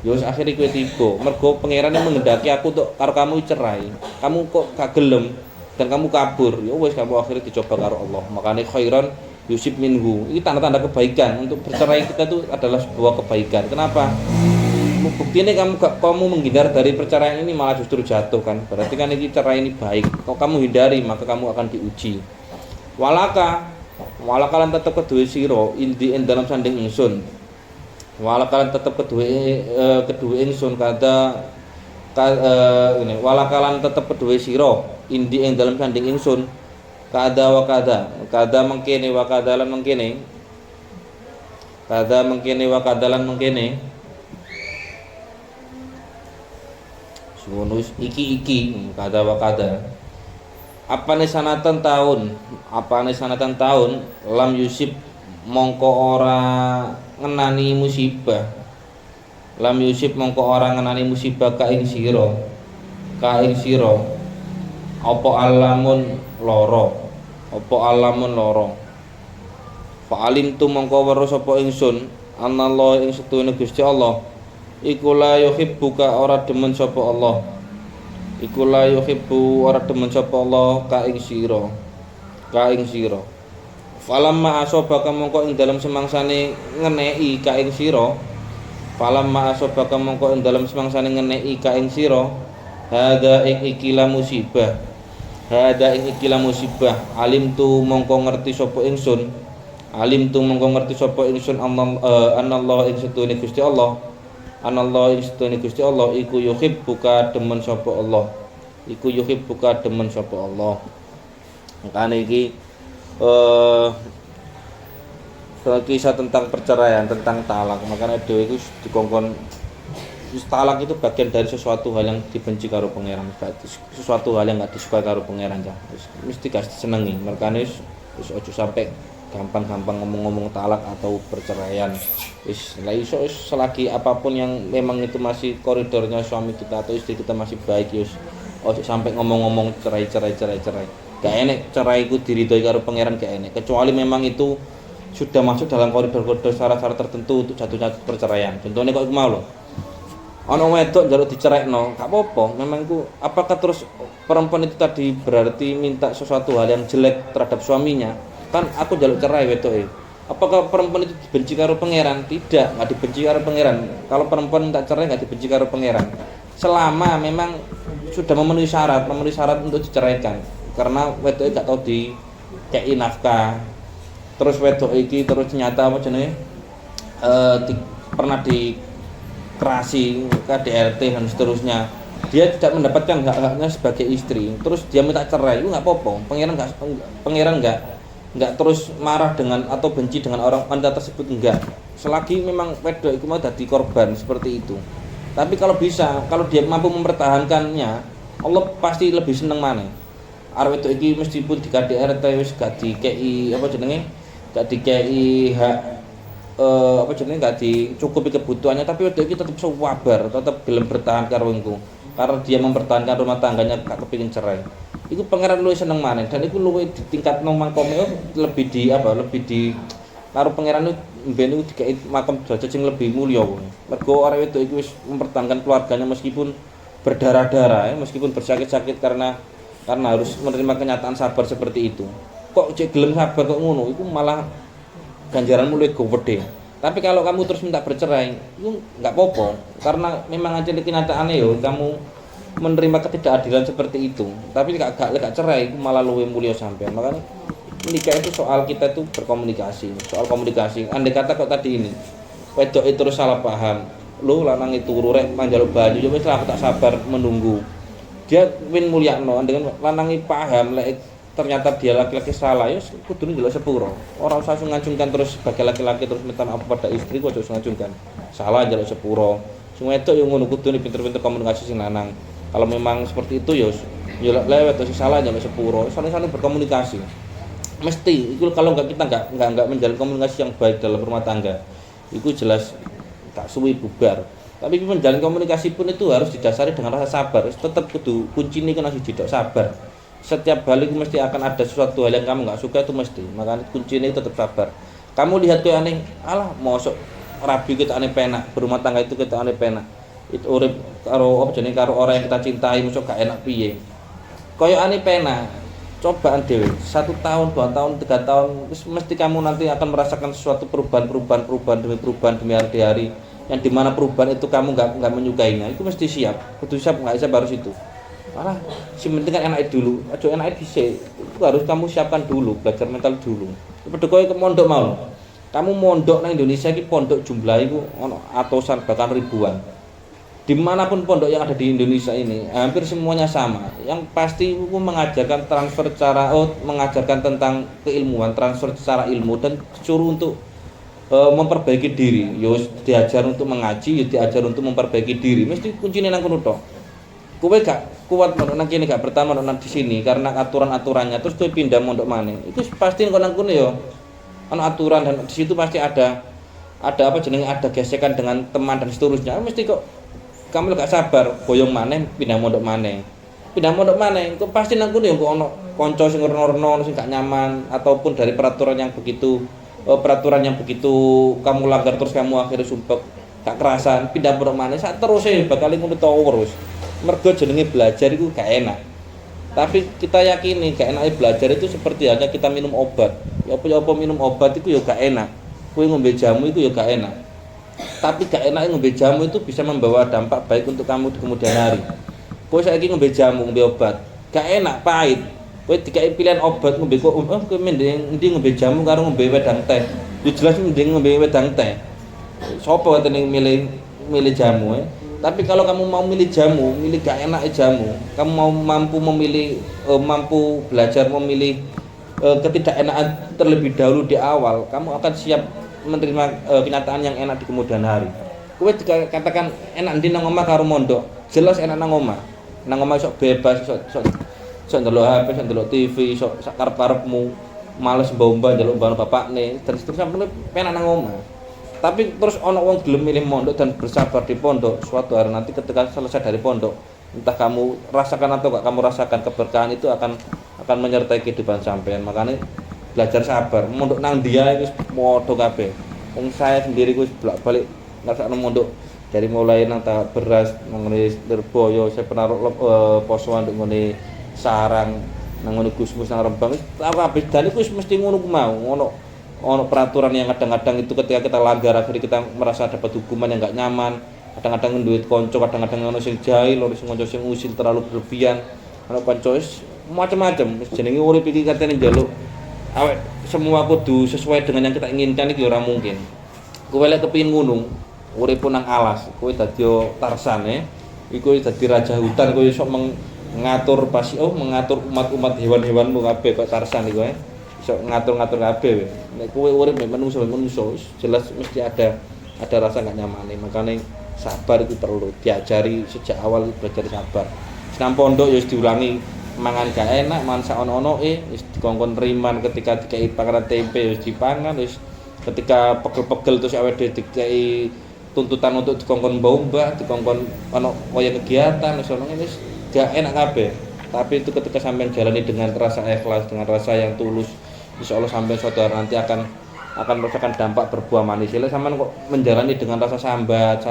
S1: Ya wis akhire kowe tiba. Mergo pangeran yang menghendaki aku untuk karo kamu cerai. Kamu kok gak gelem dan kamu kabur. Ya wis kamu akhirnya dicoba karo Allah. Makanya khairan yusib minhu. Ini tanda-tanda kebaikan. Untuk bercerai kita itu adalah sebuah kebaikan. Kenapa? Buktinya kamu menghindar dari perceraian ini malah justru jatuh kan. Berarti kan ini cerai ini baik. Kalau kamu hindari maka kamu akan diuji. Walaka lan tetep kedue sira indi ing dalam sanding ingsun. Walaka lan tetep kedue ingsun ini walaka lan tetep kedue sira indi ing dalam sanding ingsun. Kada wa kada mengkene wa kada lan mengkene. Kada mengkene wa kada lan mengkene. Sunus iki kada wa kada. Apane sanatan tahun lam yusib mongko ora ngenani musibah. Lam yusib mongko ora ngenani musibah ka ing sira. Apa alamun loro. Fa alim tu mongko weruh sapa ingsun anallahu ing setune Gusti Allah. Iku la yuhibbuka ora demen sapa Allah. Iku la yuhibbu ora demen sapa Allah ka ing sira. Falamma asobaka mongko ing dalam semangsane ngeneki ka ing sira. Falamma asobaka mongko ing dalam semangsane ngeneki ka ing sira. Hada ing ikilah musibah. Alim tu mongko ngerti sapa ingsun. Anallah ing setune Gusti Allah. Anallah ing setune Gusti Allah iku yuhibbuka demen sapa Allah. Makanya iki kisah tentang perceraian, tentang talak. Makanya dhewe iku dikongkon talak itu bagian dari sesuatu hal yang dibenci karo pangeran, sesuatu hal yang enggak disukai karo pangeran ya. Mesti gak disenengi. Makanya wis ojo sampai gampang-gampang ngomong-ngomong talak atau perceraian. Wis la iso selagi apapun yang memang itu masih koridornya suami kita atau istri kita masih baik, wis ojo sampai ngomong-ngomong cerai. Gak enek cerai iku diridhoi karo pangeran, gak enek. Kecuali memang itu sudah masuk dalam koridor-koridor syarat-syarat tertentu untuk jatuhnya perceraian. Contohnya kok iku mau lho. Ana wedok njaluk dicerekno, gak apa-apa. Memang iku apakah terus perempuan itu tadi berarti minta sesuatu hal yang jelek terhadap suaminya? Kan aku njaluk cerai wedoke. Apakah perempuan itu dibenci karo pangeran? Tidak, enggak dibenci karo pangeran. Kalau perempuan minta cerai enggak dibenci karo pangeran. Selama memang sudah memenuhi syarat untuk diceraikan. Karena wedoke gak tau dikei nafkah. Terus wedok iki terus ternyata apa jenenge? Pernah dikerasi KDRT dan seterusnya. Dia tidak mendapatkan hak-haknya sebagai istri. Terus dia minta cerai, itu enggak apa-apa. Pangeran enggak terus marah dengan atau benci dengan orang wanita tersebut, enggak. Selagi memang wedok itu mau jadi korban seperti itu. Tapi kalau dia mampu mempertahankannya, Allah pasti lebih seneng maneh. Arep wedok iki meskipun di KDRT wis gak dikei gak dikei hak gak dicukupi kebutuhannya, tapi wedok iki tetap sabar, tetap gelem bertahan karo engko. Karena dia mempertahankan rumah tangganya gak kepengin cerai. Iku pangeran luwih seneng maneh dan iku luwih di tingkat mangkome lebih di karo pangeran mben iku dikei makom derajat sing lebih mulya. Mergo arek wedok iku wis mempertahankan keluarganya meskipun berdarah-darah, meskipun bersakit-sakit karena harus menerima kenyataan sabar seperti itu. Kok cek gelem sabar kok ngono, iku malah ganjaranmu luwih gede. Tapi kalau kamu terus minta bercerai, itu enggak apa-apa karena memang aja kenyataannya kamu menerima ketidakadilan seperti itu. Tapi gak cerai itu malah luwih mulya sampean. Makanya menikah itu soal kita itu berkomunikasi, soal komunikasi. Andai kata kok tadi ini wedok itu terus salah paham, lu lanang itu rek manjaluk banyu, ya wis lah tak sabar menunggu. Dia win mulyakno, andai kan lanang iki paham lek ternyata dia laki-laki salah, ya kudu ndelok sepuro. Ora usah ngacungkan terus sebagai laki-laki terus minta maaf pada istri, kok usah ngacungkan. Salah ndelok sepuro. Sing wedok yo ngono kudu pinter-pinter komunikasi sing lanang. Kalau memang seperti itu ya lewat atau salah ndelok sepuro, saling berkomunikasi. Mesti itu kalau kita enggak menjalin komunikasi yang baik dalam rumah tangga, itu jelas tak suwi bubar. Tapi menjalin komunikasi pun itu harus didasari dengan rasa sabar. Tetap kudu kuncine kan harus didok sabar. Setiap balik mesti akan ada sesuatu hal yang kamu nggak suka, itu mesti. Makanya kuncinya itu tetap sabar. Kamu lihat kayak aneh, alah mosok rabi ketokane penak, berumah tangga itu ketokane penak. Itu urip karo apa jenenge karo orang yang kita cintai mosok gak enak piye. Koyokane penak. Cobaan dewe 1 tahun, 2 tahun, 3 tahun mesti kamu nanti akan merasakan sesuatu perubahan demi hari-hari yang dimana perubahan itu kamu nggak menyukainya, itu mesti siap, kudu siap, nggak siap harus itu malah si penting kan enak dulu, aja enak dhisik, itu harus kamu siapkan dulu, belajar mental dulu. Padha kowe ke mondok mau, kamu mondok nang Indonesia iki pondok jumlah itu ono atusan bahkan ribuan. Dimanapun pondok yang ada di Indonesia ini hampir semuanya sama. Yang pasti itu mengajarkan mengajarkan tentang keilmuan, transfer secara ilmu dan suruh untuk memperbaiki diri. Yo diajar untuk mengaji, yo diajar untuk memperbaiki diri. Mesti kuncinya nang kono tok. Kowe gak kuat mondok nang kene gak bertahan mondok nang di sini karena aturan-aturannya terus kowe pindah mondok maneh. Itu pasti nang kono yo ana aturan dan di situ pasti ada apa jenenge ada gesekan dengan teman dan seterusnya. Mesti kok kamu gak sabar boyong maneh pindah mondok maneh kok pasti nang kono ya kok ono kanca sing reno-reno sing gak nyaman ataupun dari peraturan yang begitu kamu langgar terus kamu akhirnya sumpek gak kerasan pindah mondok maneh sak terus bakal ngono terus mergo jenenge belajar itu gak enak. Tapi kita yakini gak enake belajar itu seperti halnya kita minum obat ya apa minum obat itu ya gak enak, kowe ngombe jamu itu ya gak enak. Tapi gak enak ngombe jamu itu bisa membawa dampak baik untuk kamu di kemudian hari. Kowe saiki ngombe jamu, ngombe obat, gak enak, pahit. Kowe dikai pilihan obat ngombe kok kowe mending ngombe jamu karo ngombe wedang teh. Ya jelas mending ngombe wedang teh. Sopo katene milih jamu Tapi kalau kamu mau milih jamu, milih gak enak jamu, kamu mau mampu belajar memilih ketidakenaan terlebih dahulu di awal, kamu akan siap menerima kenyataan yang enak di kemudian hari. Kowe dikatakan enak ndi nang omah karo mondok, jelas enak nang omah. Nang omah sok bebas, sok ndelok HP, sok ndelok TV, sok sak karep-karepmu, males mbah-mbah ndelok mbah bapakne, terus sampe penak nang omah. Tapi terus ana wong gelem milih mondok dan bersabar di pondok, suatu hari nanti ketika selesai dari pondok, entah kamu rasakan atau gak kamu rasakan, keberkahan itu akan menyertai kehidupan sampean. Makanya belajar sabar. Mondok nang dia wis padha kabeh. Wong saya sendiri wis bolak-balik ngrasakno mondok dari mulai nang tahap beras, nang ngene Lirboyo, saya pernah posoan nduk ngene Sarang, nang ngene Gusmus nang Rembang, wis kabeh dan iku wis mesti ngono ku mau. Ono peraturan yang kadang-kadang itu ketika kita langgar akhirnya kita merasa dapat hukuman yang enggak nyaman. Kadang-kadang duit konco, kadang-kadang ono sing jahil, ono sing konco sing usil terlalu berlebihan. Ono konco macam-macam. Jenenge urip iki katene njaluk awet semua kudu sesuai dengan yang kita inginkan iki ora mungkin. Kowe lek kepengin gunung, urip nang alas, kowe dadi Tarsan iku dadi raja hutan, kowe iso mengatur mengatur umat-umat hewan-hewanmu kabeh kok Tarsan iku iso ngatur-ngatur kabeh. Nek kowe urip mek manungsa jelas mesti ada rasa gak nyamane. Makane sabar itu perlu diajari sejak awal, belajar sabar. Nang pondok ya wis diulangi mangan gak enak, mangan sak ono-ono wis dikongkon riman ketika dikai panganan tempe wis dipangan, wis ketika pegel-pegel terus awake dikai tuntutan untuk dikongkon mbah, dikongkon ono kaya kegiatan wis ono wis gak enak kabeh. Tapi itu ketika sampean jalani dengan rasa ikhlas, dengan rasa yang tulus, insyaallah sampai suatu hari nanti akan merasakan dampak berbuah manis. Kalau sampean kok menjalani dengan rasa sambat,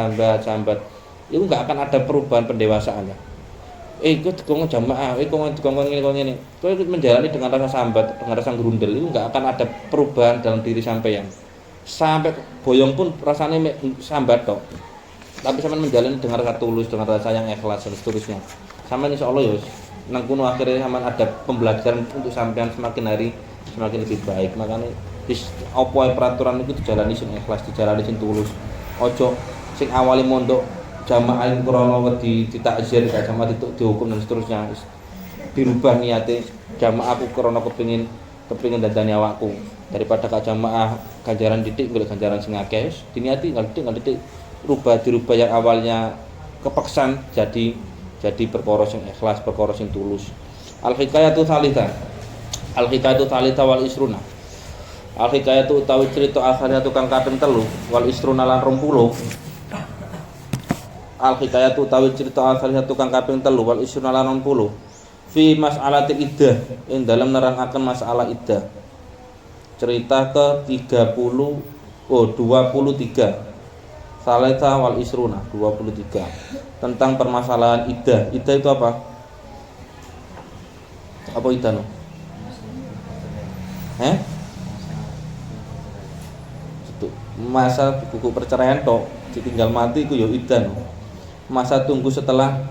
S1: itu enggak akan ada perubahan pendewasaan ya. Iku dikongkon jamaah, dikongkon ngene. Kowe menjalani dengan rasa sambat, dengan rasa grundel, itu enggak akan ada perubahan dalam diri sampean. Sampai boyong pun rasanya sambat tok. Tapi sampean menjalani dengan rasa tulus, dengan rasa yang ikhlas dan seterusnya. Sampean insyaallah ya nang kuno akhirnya sampean ada pembelajaran untuk sampean semakin hari semakin lebih baik. Makanya apa peraturan itu dijalani sing ikhlas, dijalani sing tulus. Ojo sing awali mondok jamaah krana wedi ditakzir gak jamaah dihukum dan seterusnya. Dirubah niate jamaah aku krana kepengin dandani awakku. Daripada gak jamaah ganjaran titik golek ganjaran sing akeh, diniati nggak dirubah yang awalnya kepeksan jadi perkara sing ikhlas, perkara sing tulus. Al-hikayatu tsalitsah wal isruna. Al-hikayatu utawi cerita akhirnya tukang kaping 3 wal isruna lan 20. Al-hikayatu utawi cerita akhirnya tukang kaping 3 wal isruna lan 20. Fi mas'alatil iddah, ing dalam nerangaken masalah iddah. Cerita ke 23. Salasa wal isruna 23 tentang permasalahan iddah. Iddah itu apa? Apa iddah no? Masa buku perceraian tok ditinggal mati iku ya iddah no. Masa tunggu setelah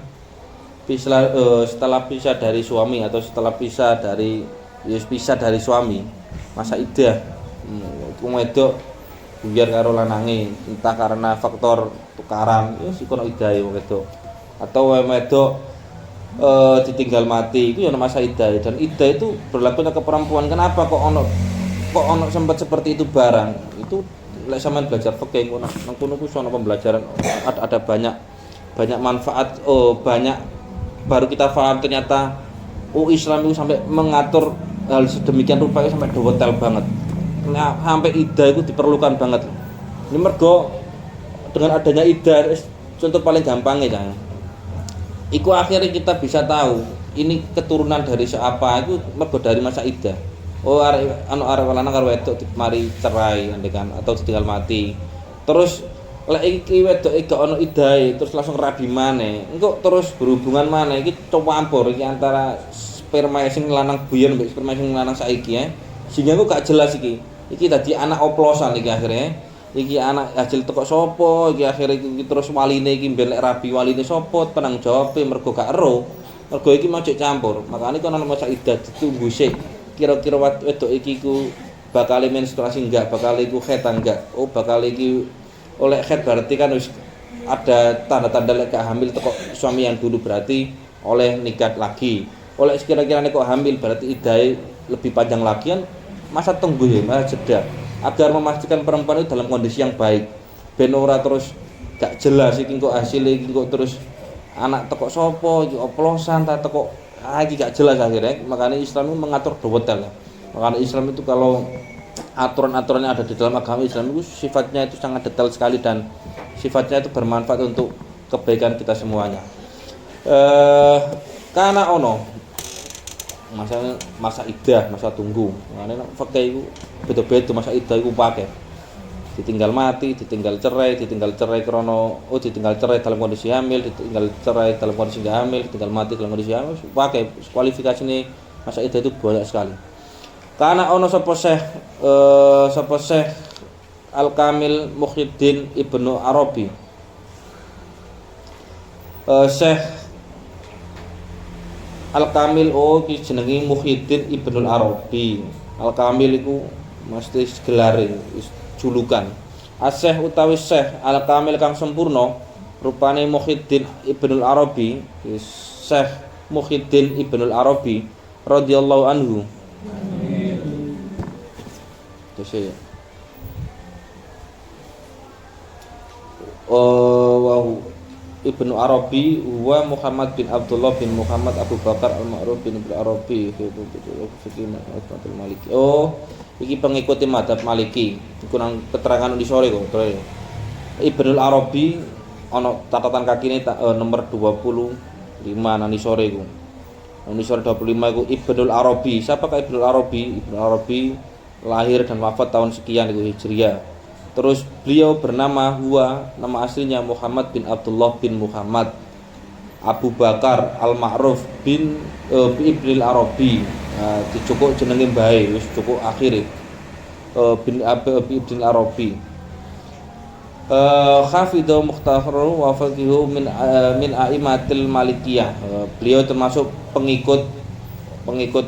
S1: pisah dari suami atau setelah pisah dari suami, masa iddah. Wong wedok biar karo lanange entah karena faktor tukaran ya sikono iddah wong wedok, atau wong wedok ditinggal mati itu ya masa iddah. Dan iddah itu berlaku ke perempuan. Kenapa kok ono sempat seperti itu barang? Itu lek sampean belajar fikih ngono nang kono ku sono pembelajaran ada banyak manfaat, banyak baru kita paham ternyata Islam itu sampai mengatur hal sedemikian rupa sampai detail banget. Nah, sampai iddah itu diperlukan banget. Ini mergo dengan adanya iddah, contoh paling gampangnya kan. Iku akhirnya kita bisa tahu ini keturunan dari siapa, itu mergo dari masa iddah. Arek lanang karo wedok mari cerai andekan atau ditinggal mati. Terus lek iki wedok iki gak ono iddahe terus langsung rabi maneh. Engko terus berhubungan maneh iki campur iki antara sperma sing lanang biyen mbek sperma sing lanang saiki ya. Sehingga kok gak jelas iki. Iki dadi anak oplosan iki akhirnya. Iki anak hasil teko sapa, iki akhirnya iki terus waline iki mbelek rabi waline sapa, penanggung jawabe mergo gak ero. Mergo iki mau campur. Makane kono masa iddah ditunggu sik. Kira-kira wedok iki ku bakal menstruasi enggak, bakal iku haid enggak. Bakal iki oleh haid berarti kan harus ada tanda-tanda lek gak hamil teko suami yang dulu, berarti oleh nikah lagi. Oleh sekira-kira kok hamil berarti iddahe lebih panjang lagi kan, masa tunggu ya, masa jeda agar memastikan perempuan itu dalam kondisi yang baik. Ben ora terus gak jelas iki kok hasilnya iki kok terus anak teko sapa, iki oplosan ta teko iki gak jelas akhirnya. Makanya Islam itu mengatur detail ya. Makanya Islam itu kalau aturan-aturan yang ada di dalam agama Islam itu sifatnya itu sangat detail sekali dan sifatnya itu bermanfaat untuk kebaikan kita semuanya. Karena ono masa iddah, masa tunggu. Makanya fakih itu beda-beda masa iddah itu pakai ditinggal mati, ditinggal cerai krono, ditinggal cerai dalam kondisi hamil, ditinggal cerai dalam kondisi enggak hamil, ditinggal mati dalam kondisi hamil, pakai kualifikasi ini masa iddah itu banyak sekali. Karena ono sapa Syekh Al-Kamil Muhyiddin Ibnu Arabi. Syekh Al-Kamil ki jenenge Muhyiddin Ibnu Arabi. Al-Kamil iku mesti gelare julukan. Syekh utawi Syekh Al-Kamil kang sempurna rupane Muhyiddin Ibnu Arabi, Syekh Muhyiddin Ibnu Arabi radhiyallahu anhu. Terus Ibnu Arabi wa Muhammad bin Abdullah bin Muhammad Abu Bakar Al-Ma'ruf bin Ibnu Arabi fikih Maliki. Iki pengikuti mazhab Maliki. Kurang keterangan di sore kok. Ibnu Arabi ana catatan kakine nomor 25 nang di sore iku. Nang sore 25 iku Ibnu Arabi. Siapakah Ibnu Arabi? Ibnu Arabi lahir dan wafat tahun sekian itu Hijriah. Terus beliau bernama nama aslinya Muhammad bin Abdullah bin Muhammad Abu Bakar Al-Ma'ruf bin Ibnu Arabi. Dicukuk jenenge mbae wis cukup akhir bin Ibnu Arabi. Hafidhu mukhtasaru wa faqihu min a'immatil Malikiyah. Beliau termasuk pengikut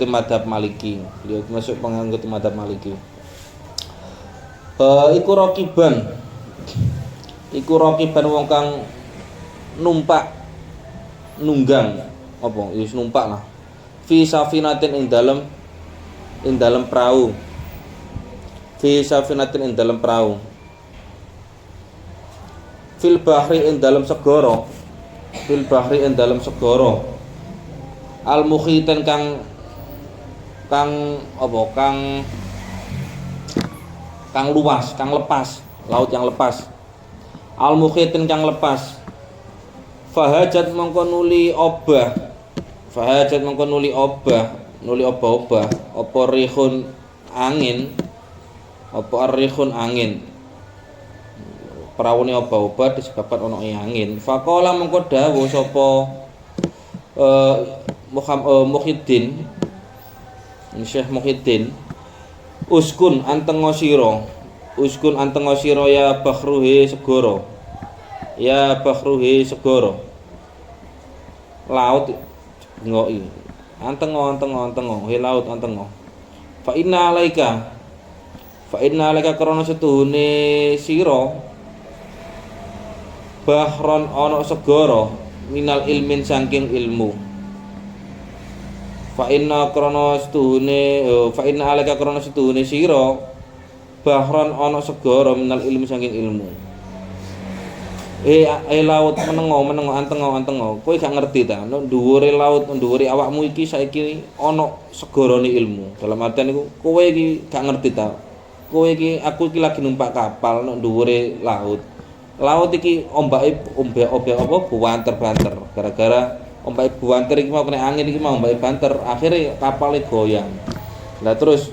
S1: mazhab Maliki. Beliau termasuk pengikut mazhab Maliki. Iku rokiban wong kang nunggang apa wis numpak lah fi safinatin ing dalem perahu fil bahri ing dalem segara al mukhitan kang luas, kang lepas, laut yang lepas. Al mukhitin kang lepas. Fahajat mongko nuli obah, apa rihun angin, Prawune obah-obah disebabkan ono angin. Faqala mengko dawuh sapa Muhyiddin Syekh Muhyiddin, uskun antengo sira ya bakhruhe segara, ya bakhruhe segara, laut ngoki antengo he laut antengo. Fa inna alaika krana setuhune sira bahron ana segara minal ilmin saking ilmu. Fa inna alaika krana setuhune sira bahron ana segara minal ilmi saking ilmu. Laut menengo antengo kowe gak ngerti ta nek dhuwure laut dhuwure awakmu iki saiki ana segarane ilmu. Dalam artian iku kowe iki gak ngerti ta, kowe iki aku iki lagi numpak kapal nek dhuwure laut iki ombake apa buanter-banter gara-gara ombake buanter iki mau kena angin iki mau ombake banter akhirnya kapalnya goyang. Lah terus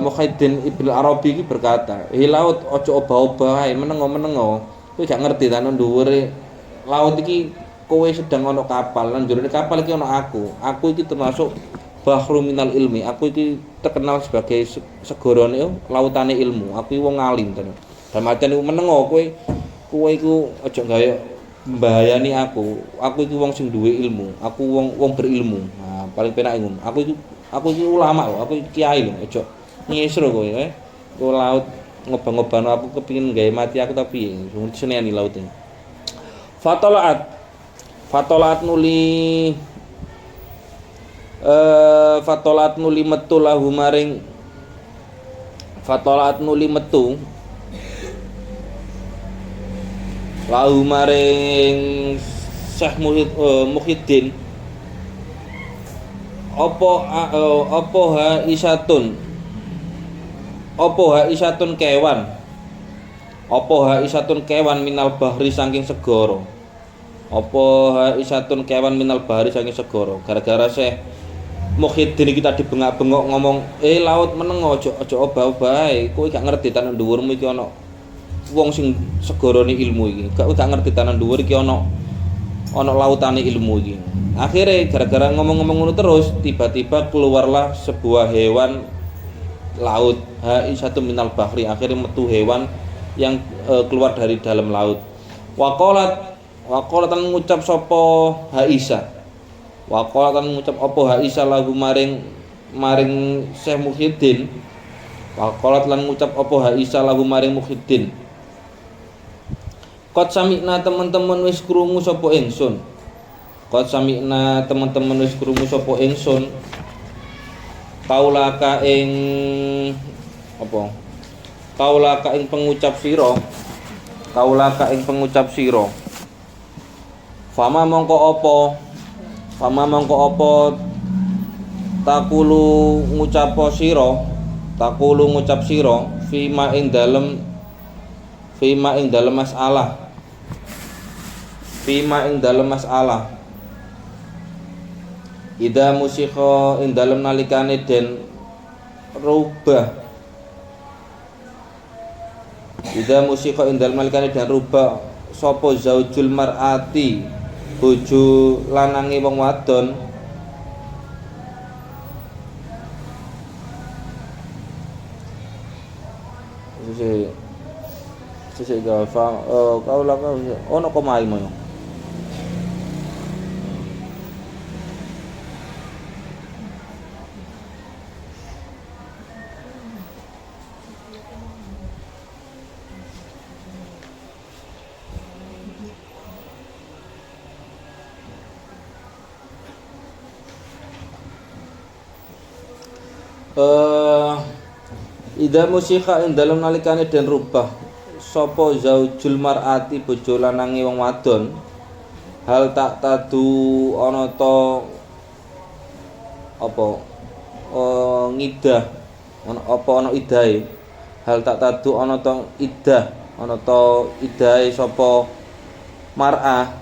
S1: Muhyiddin Ibnu Arabi iki berkata, laut ojo obah-obah ae menengo kowe gak ngerti ta nang dhuwure laut iki kowe sedang ana kapal lan jero kapal iki ana aku iki termasuk bahru minal ilmi, aku iki terkenal sebagai segarane lautane ilmu, aku iki wong alim tenan. Dalam artian iku menengo kowe iku aja gawe mbayani aku iki wong sing duwe ilmu, aku wong berilmu. Nah, paling penak ngono. Aku iki ulama lho, aku iki kiai lho, aja ngesro kowe Kowe laut ngobang-ngobang aku kepengin gawe mati aku tapi seneni laut ini. Fatolat nuli metu lahu maring fatolat nuli metu lahu maring Syekh Muhyiddin apa isatun kewan minal bahri saking segara. Gara-gara Syekh Muhyiddin kita dibengak-bengok ngomong laut menengo aja obah-obah kowe gak ngerti tenan dhuwurmu iki ana wong sing segarane ilmu iki. Gak ngerti tenan dhuwur iki ana lautane ilmu iki. Akhirnya gara-gara ngomong-ngomong ngono terus tiba-tiba keluarlah sebuah hewan laut isatun minal bahri, akhirnya metu hewan yang keluar dari dalam laut. Waqalat ngucap sapa Haisa. Waqalat ngucap apa Haisa lagu maring Syekh Muhyiddin. Waqalat lan ngucap apa Haisa lagu maring Muhyiddin. Qad sami'na teman-teman wis krungu sapa ingsun. Kaulaka ing pengucap sira. Fama mongko apa takulu ngucap sira fima ing dalem masalah ida musikha ing dalem nalikane den rubah sapa zaujul mar'ati bojo lanange wong wadon sese gafa kaula ono komai mo. Ida musikha ing dalem nalikane den rubah sapa zaujul mar'ati bojo lanange wong wadon hal tak tadu ana ta apa ngidah ana idahe hal tak tadu ana ta idahe sapa mar'ah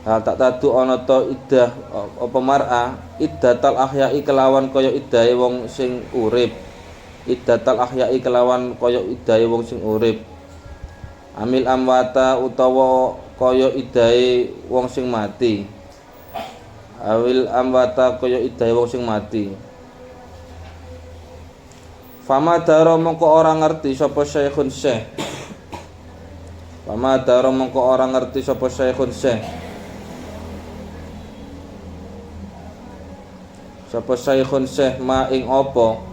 S1: hal tak tadu ana ta idah apa mar'ah iddatal ahya'i kelawan kaya idahe wong sing urip iddatal ahya'i kelawan kaya idahe wong sing urip. Amil amwata utawa kaya idahe wong sing mati. Awil amwata kaya idahe wong sing mati. Fama daro mongko ora ngerti sapa syekhun syekh. Fama daro mongko ora ngerti sapa syekhun syekh. Sapa syekhun syekh ma ing apa?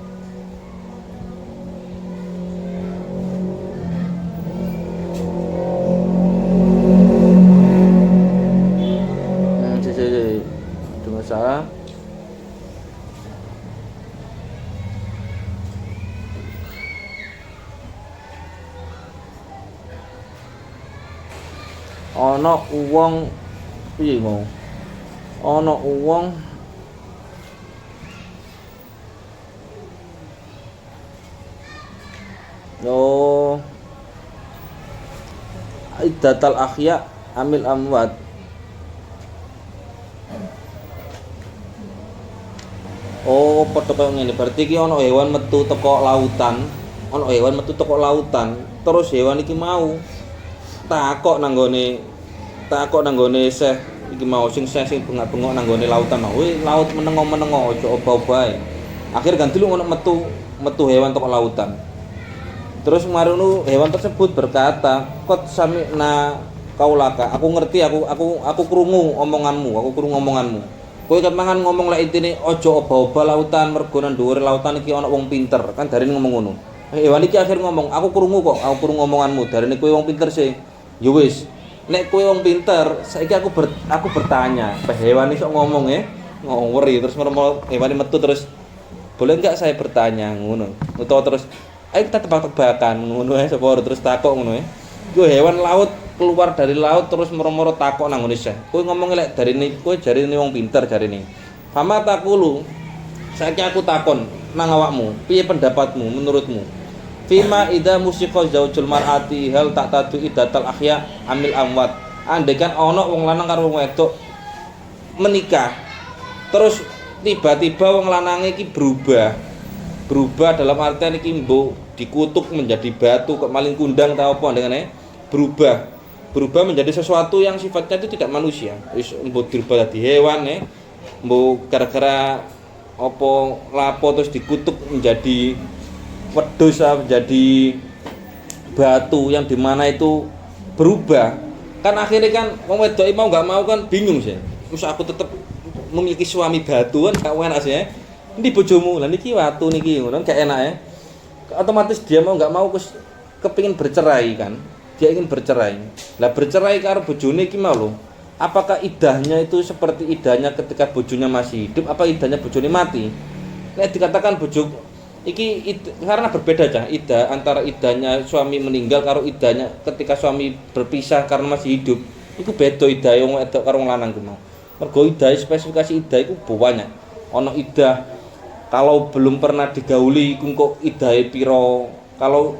S1: Cuma salah. Ana wong piye mau? Ana wong iddatal ahya amil amwat. Padha kaya ngene. Berarti iki ana hewan metu teko lautan, terus hewan iki mau takok nang nggone Syekh iki mau sing bengak-bengok nang nggone lautan. Wih, laut menengo-menengo aja obah-obahe. Akhir ganti lu ngono metu hewan teko lautan. Terus marunu hewan tersebut berkata, "Qad sami'na kaulaka." Aku ngerti, aku krungu omonganmu. Kowe ket mangan ngomong lek intine aja obah-obah lautan mergo nang dhuwur lautan iki ana wong pinter. Kan darine ngomong ngono. Hewan iki akhir ngomong, "Aku krungu omonganmu. Darine kowe wong pinter sih." Ya wis. Nek kowe wong pinter, saiki aku bertanya. Hewan iso ngomong ngawuri terus merem hewan metu terus, "Boleh enggak saya bertanya?" ngono. Utawa terus, "Ayo kita tebak-tebakan." ngono sapa terus takok ngono Yo hewan laut keluar dari laut terus moro-moro takok nang ngene Syekh. Kowe ngomong lek darine kowe jarine wong pinter jarine. Fama takulu. Saiki aku takon nang awakmu, piye pendapatmu menurutmu? Fima idza musiqa zaujul mar'ati hal tak tadu iddatal ahya amil amwat. Andekan ana wong lanang karo wong wedok menikah. Terus tiba-tiba wong lanange iki berubah dalam artian iki mbok dikutuk menjadi batu kok maling kundang ta apa ndengane berubah menjadi sesuatu yang sifatnya itu tidak manusia. Wis mbok dirubah dadi hewan mbok gara-gara apa lapo terus dikutuk menjadi wedhus menjadi batu yang dimana itu berubah. Kan akhirnya kan wong wedok mau enggak mau kan bingung sih. Terus aku tetap memiliki suami batu kan gak enak sih Ndi bojomu? Lah niki watu niki ngono gak enak Otomatis dia mau enggak mau kepingin bercerai kan. Dia ingin bercerai. Lah bercerai karo bojone iki mau lho. Apakah idahnya itu seperti idahnya ketika bojonya masih hidup apa idahnya bojone mati? Nek dikatakan bojo iki karena berbeda cah idah antara idahnya suami meninggal karo idahnya ketika suami berpisah karena masih hidup. Iku beda idah wong wedok karo wong lanang ku mau. Mergo idah spesifikasi idah iku banyak. Ana idah kalau belum pernah digauli iku kok idahe pira. Kalau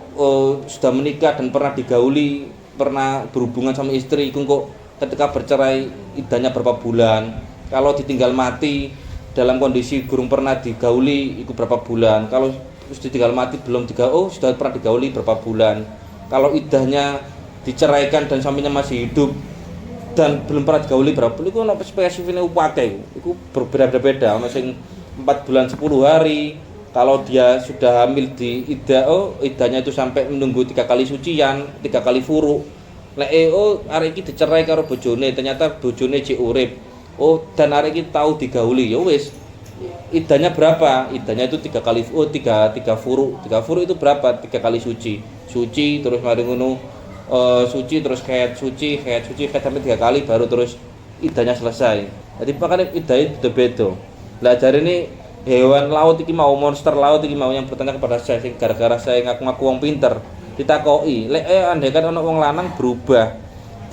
S1: sudah menikah dan pernah digauli, pernah berhubungan sama istri iku kok ketika bercerai idahnya berapa bulan. Kalau ditinggal mati dalam kondisi gurung pernah digauli iku berapa bulan. Kalau ditinggal mati belum sudah pernah digauli berapa bulan. Kalau idahnya diceraikan dan suaminya masih hidup dan belum pernah digauli berapa bulan iku ono spesifikane upake iku berbeda-beda. Ono sing 4 bulan 10 hari. Kalau dia sudah hamil di idahnya itu sampai menunggu 3 kali sucian, 3 kali furu. Lek arek iki dicerai karo bojone, ternyata bojone cek urip. Dan arek iki tahu digauli, ya wis. Idahnya berapa? Idahnya itu 3 kali tiga furu. 3 furu itu berapa? 3 kali suci. Suci terus mari ngono suci terus haid sampai 3 kali baru terus idahnya selesai. Jadi makanya idahnya beda-beda. Lah jarine hewan laut iki mau monster laut iki mau yang bertanya kepada saya sing gara-gara saya ngaku-ngaku wong pinter ditakoki lek andekan ana wong lanang berubah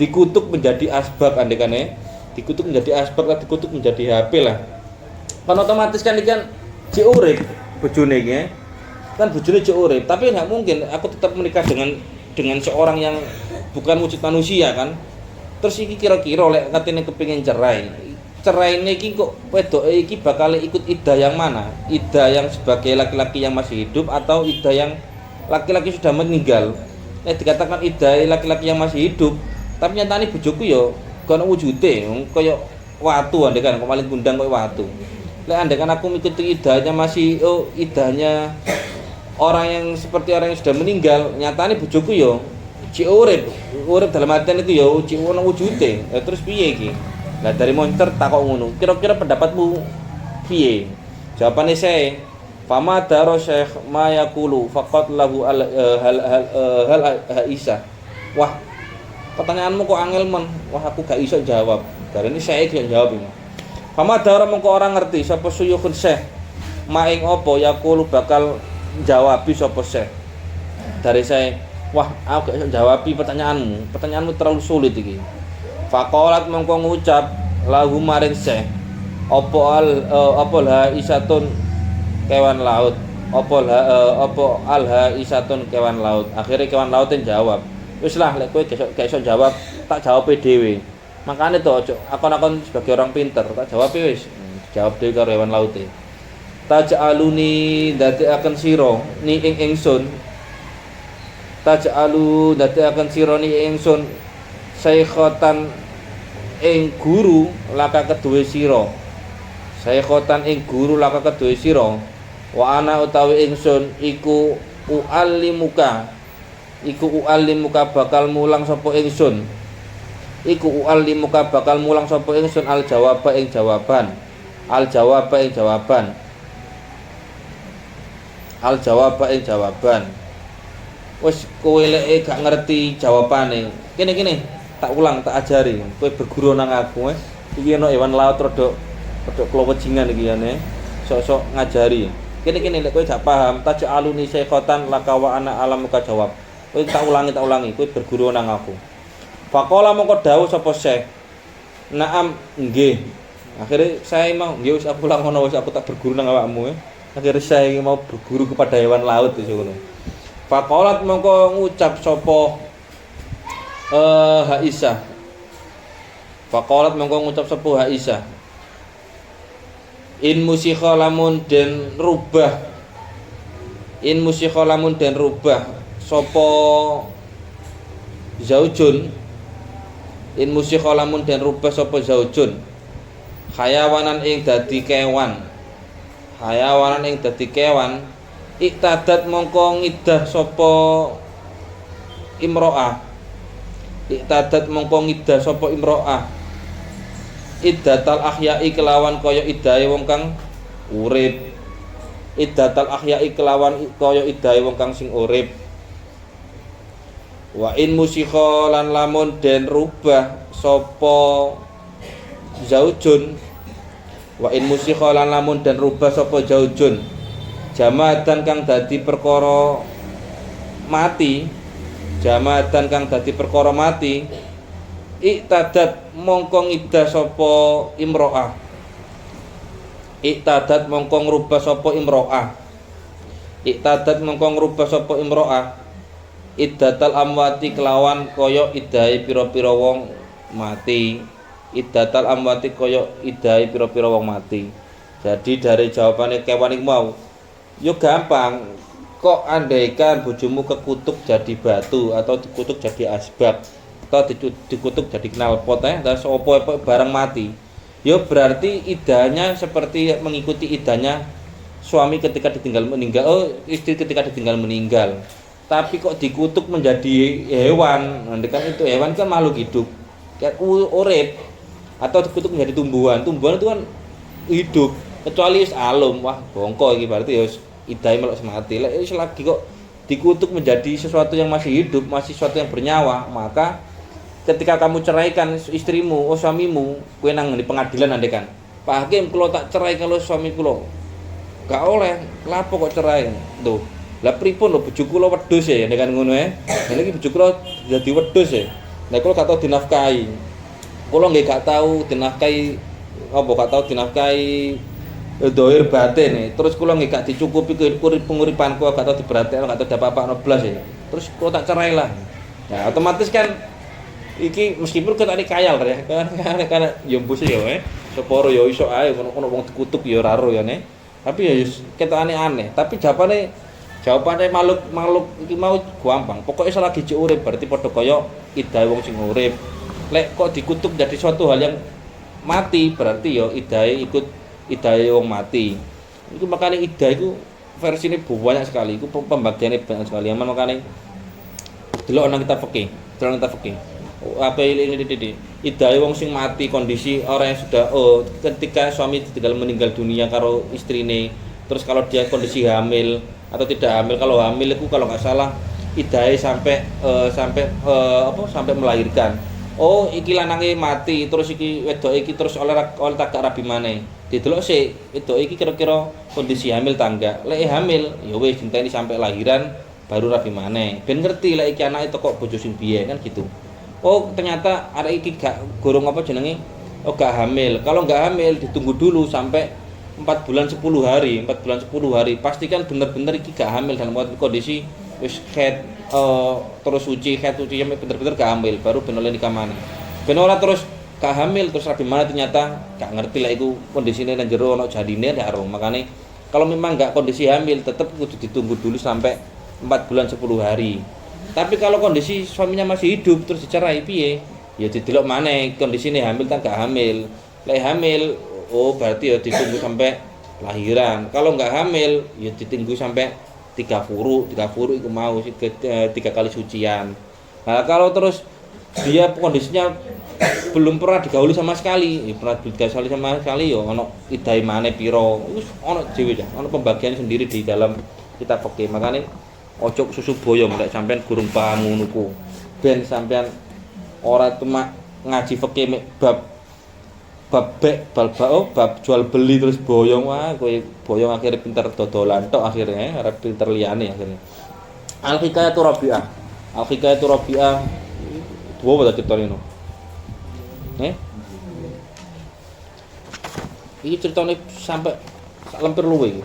S1: dikutuk menjadi asbab andekane dikutuk menjadi HP lah kan otomatis kan iki kan cek urip bojone iki kan bojone cek urip tapi enggak mungkin aku tetap menikah dengan seorang yang bukan wujud manusia kan terus iki kira-kira lek katene kepengin cerai cerai iki kok wedoke iki bakal ikut iddah yang mana? Iddah yang sebagai laki-laki yang masih hidup atau iddah yang laki-laki sudah meninggal? Dikatakan iddah laki-laki yang masih hidup, tapi nyatane bojoku ya kono wujude kaya watu andekan kok maling gundang kaya watu. Lek andekan aku mengikuti iddahnya masih iddahnya orang yang seperti orang yang sudah meninggal, nyatane bojoku ya cik urip dalam artian itu ya cik ono wujude. Terus piye iki? Lah dari monster takok ngono. Kira-kira pendapatmu piye? Jawabane saya, fama daro syekh ma yaqulu faqat lahu hal Aisyah. Wah, pertanyaanmu kok angel men. Wah, aku gak iso jawab. Dari ini saya yang jawab ini. Fama daro mengko orang ngerti sapa suyukhun syekh. Ma ing apa yaqulu bakal jawabi sapa syekh. Dari saya, wah, aku gak iso jawabi pertanyaanmu. Pertanyaanmu terlalu sulit iki. Faqalat mengko ngucap lahu maring syekh apa la isatun kewan laut apa alha isatun kewan laut. Akhirnya kewan laut jawab, wis lah lek kowe gak iso jawab tak jawab dhewe. Makane to ojo akon-akon sebagai orang pinter tak jawab wis. Jawab dhewe karo kewan laut. Taj'aluni dadekaken sira ni ing ingsun. Taj'alu dadekaken sira ni ingsun saykhatan ing guru laka kedue sira. Saykhatan ing guru laka kedue sira. Wa ana utawi ingsun iku uallimuka bakal mulang sapa ingsun. Iku uallimuka bakal mulang sapa ingsun al jawaba ing jawaban. Al jawaba ing jawaban. Wis kowe lek gak ngerti jawabane. Kene tak ulang, tak ajari. Kowe berguru nang aku, iki ana hewan laut rada klowejingan iki yane. Sok-sok ngajari. Kene lek kowe gak paham, taj aluni saykhatan laka wa ana alamuka jawab. Kowe tak ulangi, kowe berguru nang aku. Faqala mongko dawuh sapa syekh. Naam, nggih. Akhirnya saya mau nggih wis aku ulang ngono wis aku tak berguru nang awakmu. Akhirnya saya mau berguru kepada hewan laut wis ngono. Faqalat mongko ngucap sapa Aisyah. Faqalat mongko ngucap sapa Aisyah. In musikha lamun den rubah sapa zaujun. In musikha lamun den rubah sapa zaujun. Hayawanan ing dadi kewan. Iktadat mongko ngidah sapa imro'ah. Iddatal ahya'i kelawan kaya idahe wong kang urip. Sing urip. Wa in musikha lan lamun den rubah sapa zaujun. Jamatan kang dadi perkara mati. Iktadat mongko ngidah sapa imro'ah. Iddatal amwati kelawan kaya idahe pira-pira wong mati. Jadi dari jawabannya kewan iku mau yo gampang. Kok andaikan bojomu kekutuk jadi batu atau dikutuk jadi asbak atau dikutuk jadi knalpot terus opo barang mati, ya berarti idahnya seperti mengikuti idahnya suami ketika ditinggal meninggal, istri ketika ditinggal meninggal. Tapi kok dikutuk menjadi hewan, nanti kan itu hewan kan makhluk hidup kayak urip, atau dikutuk menjadi tumbuhan itu kan hidup kecuali alum. Wah bongko iki berarti ya idai melok mati. Lagi kok dikutuk menjadi sesuatu yang masih hidup, masih sesuatu yang bernyawa, maka ketika kamu ceraikan istrimu, suamimu, kowe nang di pengadilan andekan, Pak Hakim, kalau tak cerai kalau suami kula, gak oleh. Lapo kok cerai? Tuh, lah pripun lho bojo kula wedhus ya, andekan ngono ya. Lah iki bojo kula dadi wedhus ya. Lah kula gak tau dinafkahi. Kula nggih gak tau dinafkahi dohir batin nih. Terus kula nggih gak dicukupi penguripanku, gak tau diperhatikno, gak tau dapat-apa blas ya. Terus kula tak cerai lah. Nah, otomatis kan iki meskipun kita ini kayal ya. Karena yo mbus ya Seporo ya iso ae ono wong dikutuk ya ora ro ya ne. Tapi ya ketokane aneh, tapi jawabane makhluk iki mau gampang. Pokoke selagi cek urip berarti padha kaya idahe wong sing urip. Lek kok dikutuk jadi suatu hal yang mati berarti ya idahe wong mati. Iku makane idah iku versine banyak sekali. Iku pembagiannya banyak sekali. Aman makane delok nang kita fikih. Apa ini idahe wong sing mati kondisi orang yang sudah ketika suami ditinggal meninggal dunia karo istrine, terus kalau dia kondisi hamil atau tidak hamil, kalau hamil itu kalau nggak salah idahe sampai melahirkan. Oh iki lanange mati terus iki wedok iki terus oleh tagak rabi maneh. Didelok sik wedok iki kira-kira kondisi hamil tangga. Lek hamil ya wis dinteni sampai lahiran baru rabi maneh. Ben ngerti lek iki anake teko bojo sing biyen kan gitu. Oh ternyata arek iki gak gorong apa jenenge, oh gak hamil. Kalau gak hamil ditunggu dulu sampai 4 bulan 10 hari. 4 bulan 10 hari pastikan bener-bener iki gak hamil dalam kondisi wis head terus suci sampai bener-bener gak hamil baru ben oleh nikah maneh. Ben ora terus gak hamil terus rabi maneh ternyata gak ngerti lah iku kondisine nang jero ono jadine ndak ero. Makane kalau memang gak kondisi hamil tetep kudu ditunggu dulu sampai 4 bulan 10 hari. Tapi kalau kondisi suaminya masih hidup terus dicerai piye? Ya didelok maneh kondisine hamil tak gak hamil. Lek hamil, oh berarti ya ditunggu sampai lahiran. Kalau enggak hamil, ya ditunggu sampai 3 furu itu mau 3 kali sucian. Nah, kalau terus dia kondisinya belum pernah digauli sama sekali, ya pernah digauli sama sekali ya ono idahe maneh piro. Wis ono dhewe ya, ono pembagian sendiri di dalam kitab fikih. Makane ojo susu boyong lek sampean gurung paham ngono ku. Ben sampean ora cuma ngaji fikih mek bab jual beli terus boyong wah kowe boyong akhirnya pinter dodolan tok akhirnya ora pinter liyane akhirnya. Al-Hikayatu Rabi'ah dua apa ceritane no? Iki ceritane sampai sak lempir luwe iki.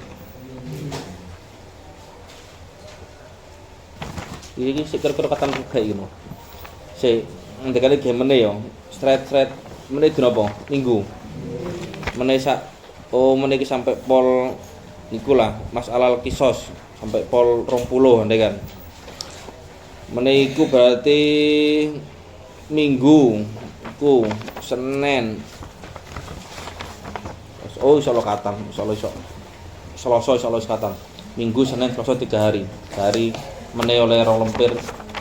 S1: Iki sik kira-kira kapan kayak gitu. Sik ndekane game meneh yo. Straight meneh dina apa? Minggu. Meneh meneh iki sampai pol iku lah, masalah kisos sampai pol 20 ndek kan. Meneh iku berarti Minggu iku Senin. Oh insyaallah katam, Selasa katam. Minggu, Senin, Selasa 3 hari. Hari meneh oleh rong lempir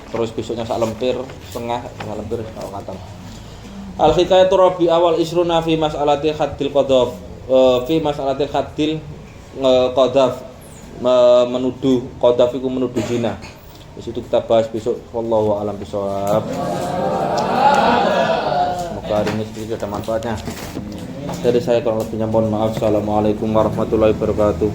S1: terus besoknya sak lempir setengah lempir kalau katam. Al-Hikayatu Rabi'ah wal isruna fi mas'alatil haddil qadhaf fi mas'alatil haddil qadhaf menuduh qadhaf iku menuduh zina. Di situ kita bahas besok. Wallahu a'lam bishawab. Semoga hari ini sedikit ada manfaatnya. Dari saya kurang lebihnya mohon maaf. Assalamualaikum warahmatullahi wabarakatuh.